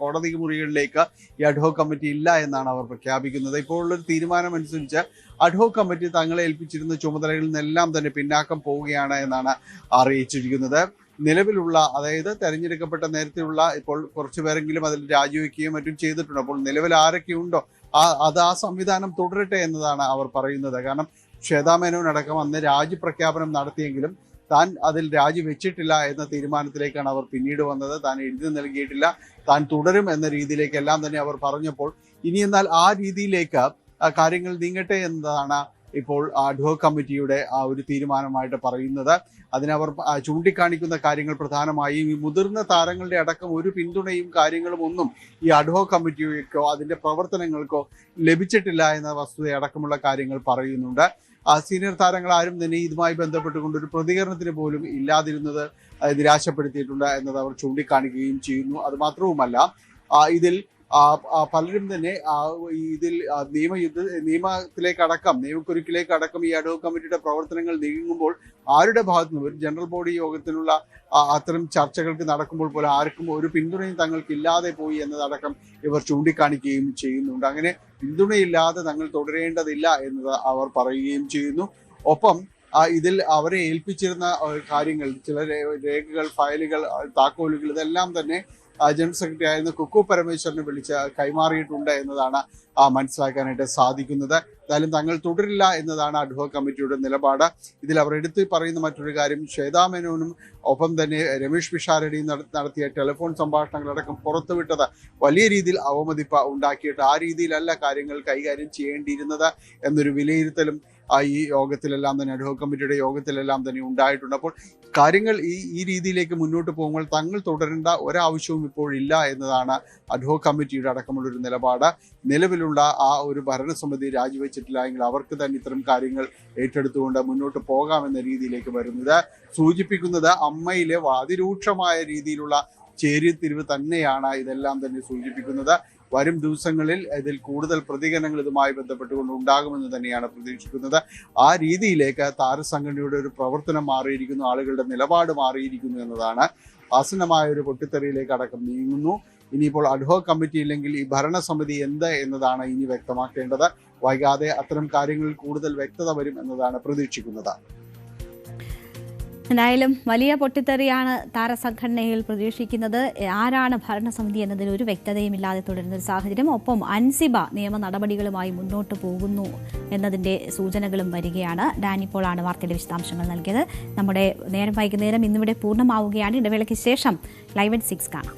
കോടതി മുറികളിലേക്ക് ഈ അഡ്ഹോക് കമ്മിറ്റി ഇല്ല എന്നാണ് അവർ പ്രഖ്യാപിക്കുന്നത്. ഇപ്പോഴുള്ളൊരു തീരുമാനം അനുസരിച്ച് അഡ്ഹോക് കമ്മിറ്റി തങ്ങളെ ഏൽപ്പിച്ചിരുന്ന ചുമതലകളിൽ നിന്നെല്ലാം തന്നെ പിന്നാക്കം പോവുകയാണ് എന്നാണ് അറിയിച്ചിരിക്കുന്നത്. നിലവിലുള്ള, അതായത് തെരഞ്ഞെടുക്കപ്പെട്ട നേരത്തെയുള്ള ഇപ്പോൾ കുറച്ചു പേരെങ്കിലും അതിൽ രാജിവെക്കുകയും മറ്റും ചെയ്തിട്ടുണ്ട്. അപ്പോൾ നിലവിൽ ആരൊക്കെയുണ്ടോ ആ സംവിധാനം തുടരട്ടെ എന്നതാണ് അവർ പറയുന്നത്. കാരണം ശ്വേതാ മേനോൻ അടക്കം അന്ന് രാജിപ്രഖ്യാപനം നടത്തിയെങ്കിലും താൻ അതിൽ രാജിവെച്ചിട്ടില്ല എന്ന തീരുമാനത്തിലേക്കാണ് അവർ പിന്നീട് വന്നത്. താൻ എഴുതി നൽകിയിട്ടില്ല, താൻ തുടരും എന്ന രീതിയിലേക്കെല്ലാം തന്നെ അവർ പറഞ്ഞപ്പോൾ ഇനി എന്നാൽ ആ രീതിയിലേക്ക് കാര്യങ്ങൾ നീങ്ങട്ടെ എന്നതാണ് ഇപ്പോൾ അഡ്ഹോക് കമ്മിറ്റിയുടെ ആ ഒരു തീരുമാനമായിട്ട് പറയുന്നത്. അതിനവർ ചൂണ്ടിക്കാണിക്കുന്ന കാര്യങ്ങൾ പ്രധാനമായും ഈ മുതിർന്ന താരങ്ങളുടെ അടക്കം ഒരു പിന്തുണയും കാര്യങ്ങളും ഒന്നും ഈ അഡ്ഹോക് കമ്മിറ്റിക്കോ അതിന്റെ പ്രവർത്തനങ്ങൾക്കോ ലഭിച്ചിട്ടില്ല എന്ന വസ്തുതയടക്കമുള്ള കാര്യങ്ങൾ പറയുന്നുണ്ട്. സീനിയർ താരങ്ങൾ ആരും തന്നെ ഇതുമായി ബന്ധപ്പെട്ടുകൊണ്ട് ഒരു പ്രതികരണത്തിന് പോലും ഇല്ലാതിരുന്നത് നിരാശപ്പെടുത്തിയിട്ടുണ്ട് എന്നത് അവർ ചൂണ്ടിക്കാണിക്കുകയും ചെയ്യുന്നു. അത് മാത്രവുമല്ല, ഇതിൽ പലരും തന്നെ ഇതിൽ നിയമക്കുരുക്കിലേക്ക് അടക്കം ഈ അഡ്ഹോക് കമ്മിറ്റിയുടെ പ്രവർത്തനങ്ങൾ നീങ്ങുമ്പോൾ ആരുടെ ഭാഗത്തു നിന്നും ഒരു ജനറൽ ബോഡി യോഗത്തിനുള്ള അത്തരം ചർച്ചകൾക്ക് നടക്കുമ്പോൾ പോലും ആർക്കും ഒരു പിന്തുണയും തങ്ങൾക്ക് ഇല്ലാതെ പോയി എന്നതടക്കം ഇവർ ചൂണ്ടിക്കാണിക്കുകയും ചെയ്യുന്നുണ്ട്. അങ്ങനെ പിന്തുണയില്ലാതെ തങ്ങൾ തുടരേണ്ടതില്ല എന്നത് അവർ പറയുകയും ചെയ്യുന്നു. ഒപ്പം ഇതിൽ അവരെ ഏൽപ്പിച്ചിരുന്ന കാര്യങ്ങൾ, ചില രേഖകൾ, ഫയലുകൾ, താക്കോലുകൾ, ഇതെല്ലാം തന്നെ ജനറൽ സെക്രട്ടറി ആയിരുന്ന കുക്കു പരമേശ്വരനെ വിളിച്ച് കൈമാറിയിട്ടുണ്ട് എന്നതാണ് മനസ്സിലാക്കാനായിട്ട് സാധിക്കുന്നത്. എന്തായാലും തങ്ങൾ തുടരില്ല എന്നതാണ് അഡ്ഹോക് കമ്മിറ്റിയുടെ നിലപാട്. ഇതിൽ അവർ എടുത്ത് പറയുന്ന മറ്റൊരു കാര്യം, ശ്വേതാ മേനോനും ഒപ്പം തന്നെ രമേഷ് പിഷാരടിയും നടത്തിയ ടെലിഫോൺ സംഭാഷണങ്ങളടക്കം പുറത്തുവിട്ടത് വലിയ രീതിയിൽ അവമതിപ്പ് ഉണ്ടാക്കിയിട്ട് ആ രീതിയിലല്ല കാര്യങ്ങൾ കൈകാര്യം ചെയ്യേണ്ടിയിരുന്നത് എന്നൊരു വിലയിരുത്തലും ഈ യോഗത്തിലെല്ലാം തന്നെ, അഡ്ഹോക് കമ്മിറ്റിയുടെ യോഗത്തിലെല്ലാം തന്നെ ഉണ്ടായിട്ടുണ്ട്. അപ്പോൾ കാര്യങ്ങൾ ഈ രീതിയിലേക്ക് മുന്നോട്ട് പോകുമ്പോൾ തങ്ങൾ തുടരേണ്ട ഒരാവശ്യവും ഇപ്പോഴില്ല എന്നതാണ് അഡ്ഹോക് കമ്മിറ്റിയുടെ അടക്കമുള്ള ഒരു നിലപാട്. നിലവിലുള്ള ആ ഒരു ഭരണസമിതി രാജിവെച്ചിട്ടില്ല എങ്കിൽ അവർക്ക് തന്നെ ഇത്തരം കാര്യങ്ങൾ ഏറ്റെടുത്തുകൊണ്ട് മുന്നോട്ട് പോകാമെന്ന രീതിയിലേക്ക് വരുന്നത് സൂചിപ്പിക്കുന്നത് അമ്മയിലെ അതിരൂക്ഷമായ രീതിയിലുള്ള ചേരിതിരിവ് തന്നെയാണ് ഇതെല്ലാം തന്നെ സൂചിപ്പിക്കുന്നത്. വരും ദിവസങ്ങളിൽ ഇതിൽ കൂടുതൽ പ്രതികരണങ്ങൾ ഇതുമായി ബന്ധപ്പെട്ടുകൊണ്ട് ഉണ്ടാകുമെന്ന് തന്നെയാണ് പ്രതീക്ഷിക്കുന്നത്. ആ രീതിയിലേക്ക് താരസംഘടനയുടെ ഒരു പ്രവർത്തനം മാറിയിരിക്കുന്നു, ആളുകളുടെ നിലപാട് മാറിയിരിക്കുന്നു എന്നതാണ്. ആസന്നമായ ഒരു പൊട്ടിത്തെറിയിലേക്ക് അടക്കം നീങ്ങുന്നു. ഇനിയിപ്പോൾ അഡ്ഹോക് കമ്മിറ്റി ഇല്ലെങ്കിൽ ഈ ഭരണസമിതി എന്ത് എന്നതാണ് ഇനി വ്യക്തമാക്കേണ്ടത്. വൈകാതെ അത്തരം കാര്യങ്ങളിൽ കൂടുതൽ വ്യക്തത വരും എന്നതാണ് പ്രതീക്ഷിക്കുന്നത്. എന്തായാലും വലിയ പൊട്ടിത്തെറിയാണ് താരസംഘടനയിൽ പ്രതീക്ഷിക്കുന്നത്. ആരാണ് ഭരണസമിതി എന്നതിൽ ഒരു വ്യക്തതയുമില്ലാതെ തുടരുന്ന ഒരു സാഹചര്യം. ഒപ്പം അൻസിബ നിയമ നടപടികളുമായി മുന്നോട്ട് പോകുന്നു എന്നതിൻ്റെ സൂചനകളും വരികയാണ്. ഡാനിപ്പോളാണ് വാർത്തയുടെ വിശദാംശങ്ങൾ നൽകിയത്. നമ്മുടെ നേരം വൈകുന്നേരം ഇന്നിവിടെ പൂർണ്ണമാവുകയാണ്. ഇടവേളയ്ക്ക് ശേഷം ലൈവ് അറ്റ് 6 കാണാം.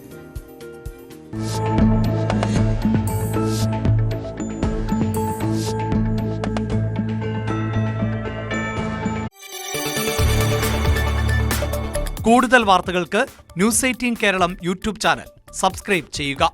കൂടുതൽ വാർത്തകൾക്ക് news 18 Keralam YouTube channel subscribe ചെയ്യുക.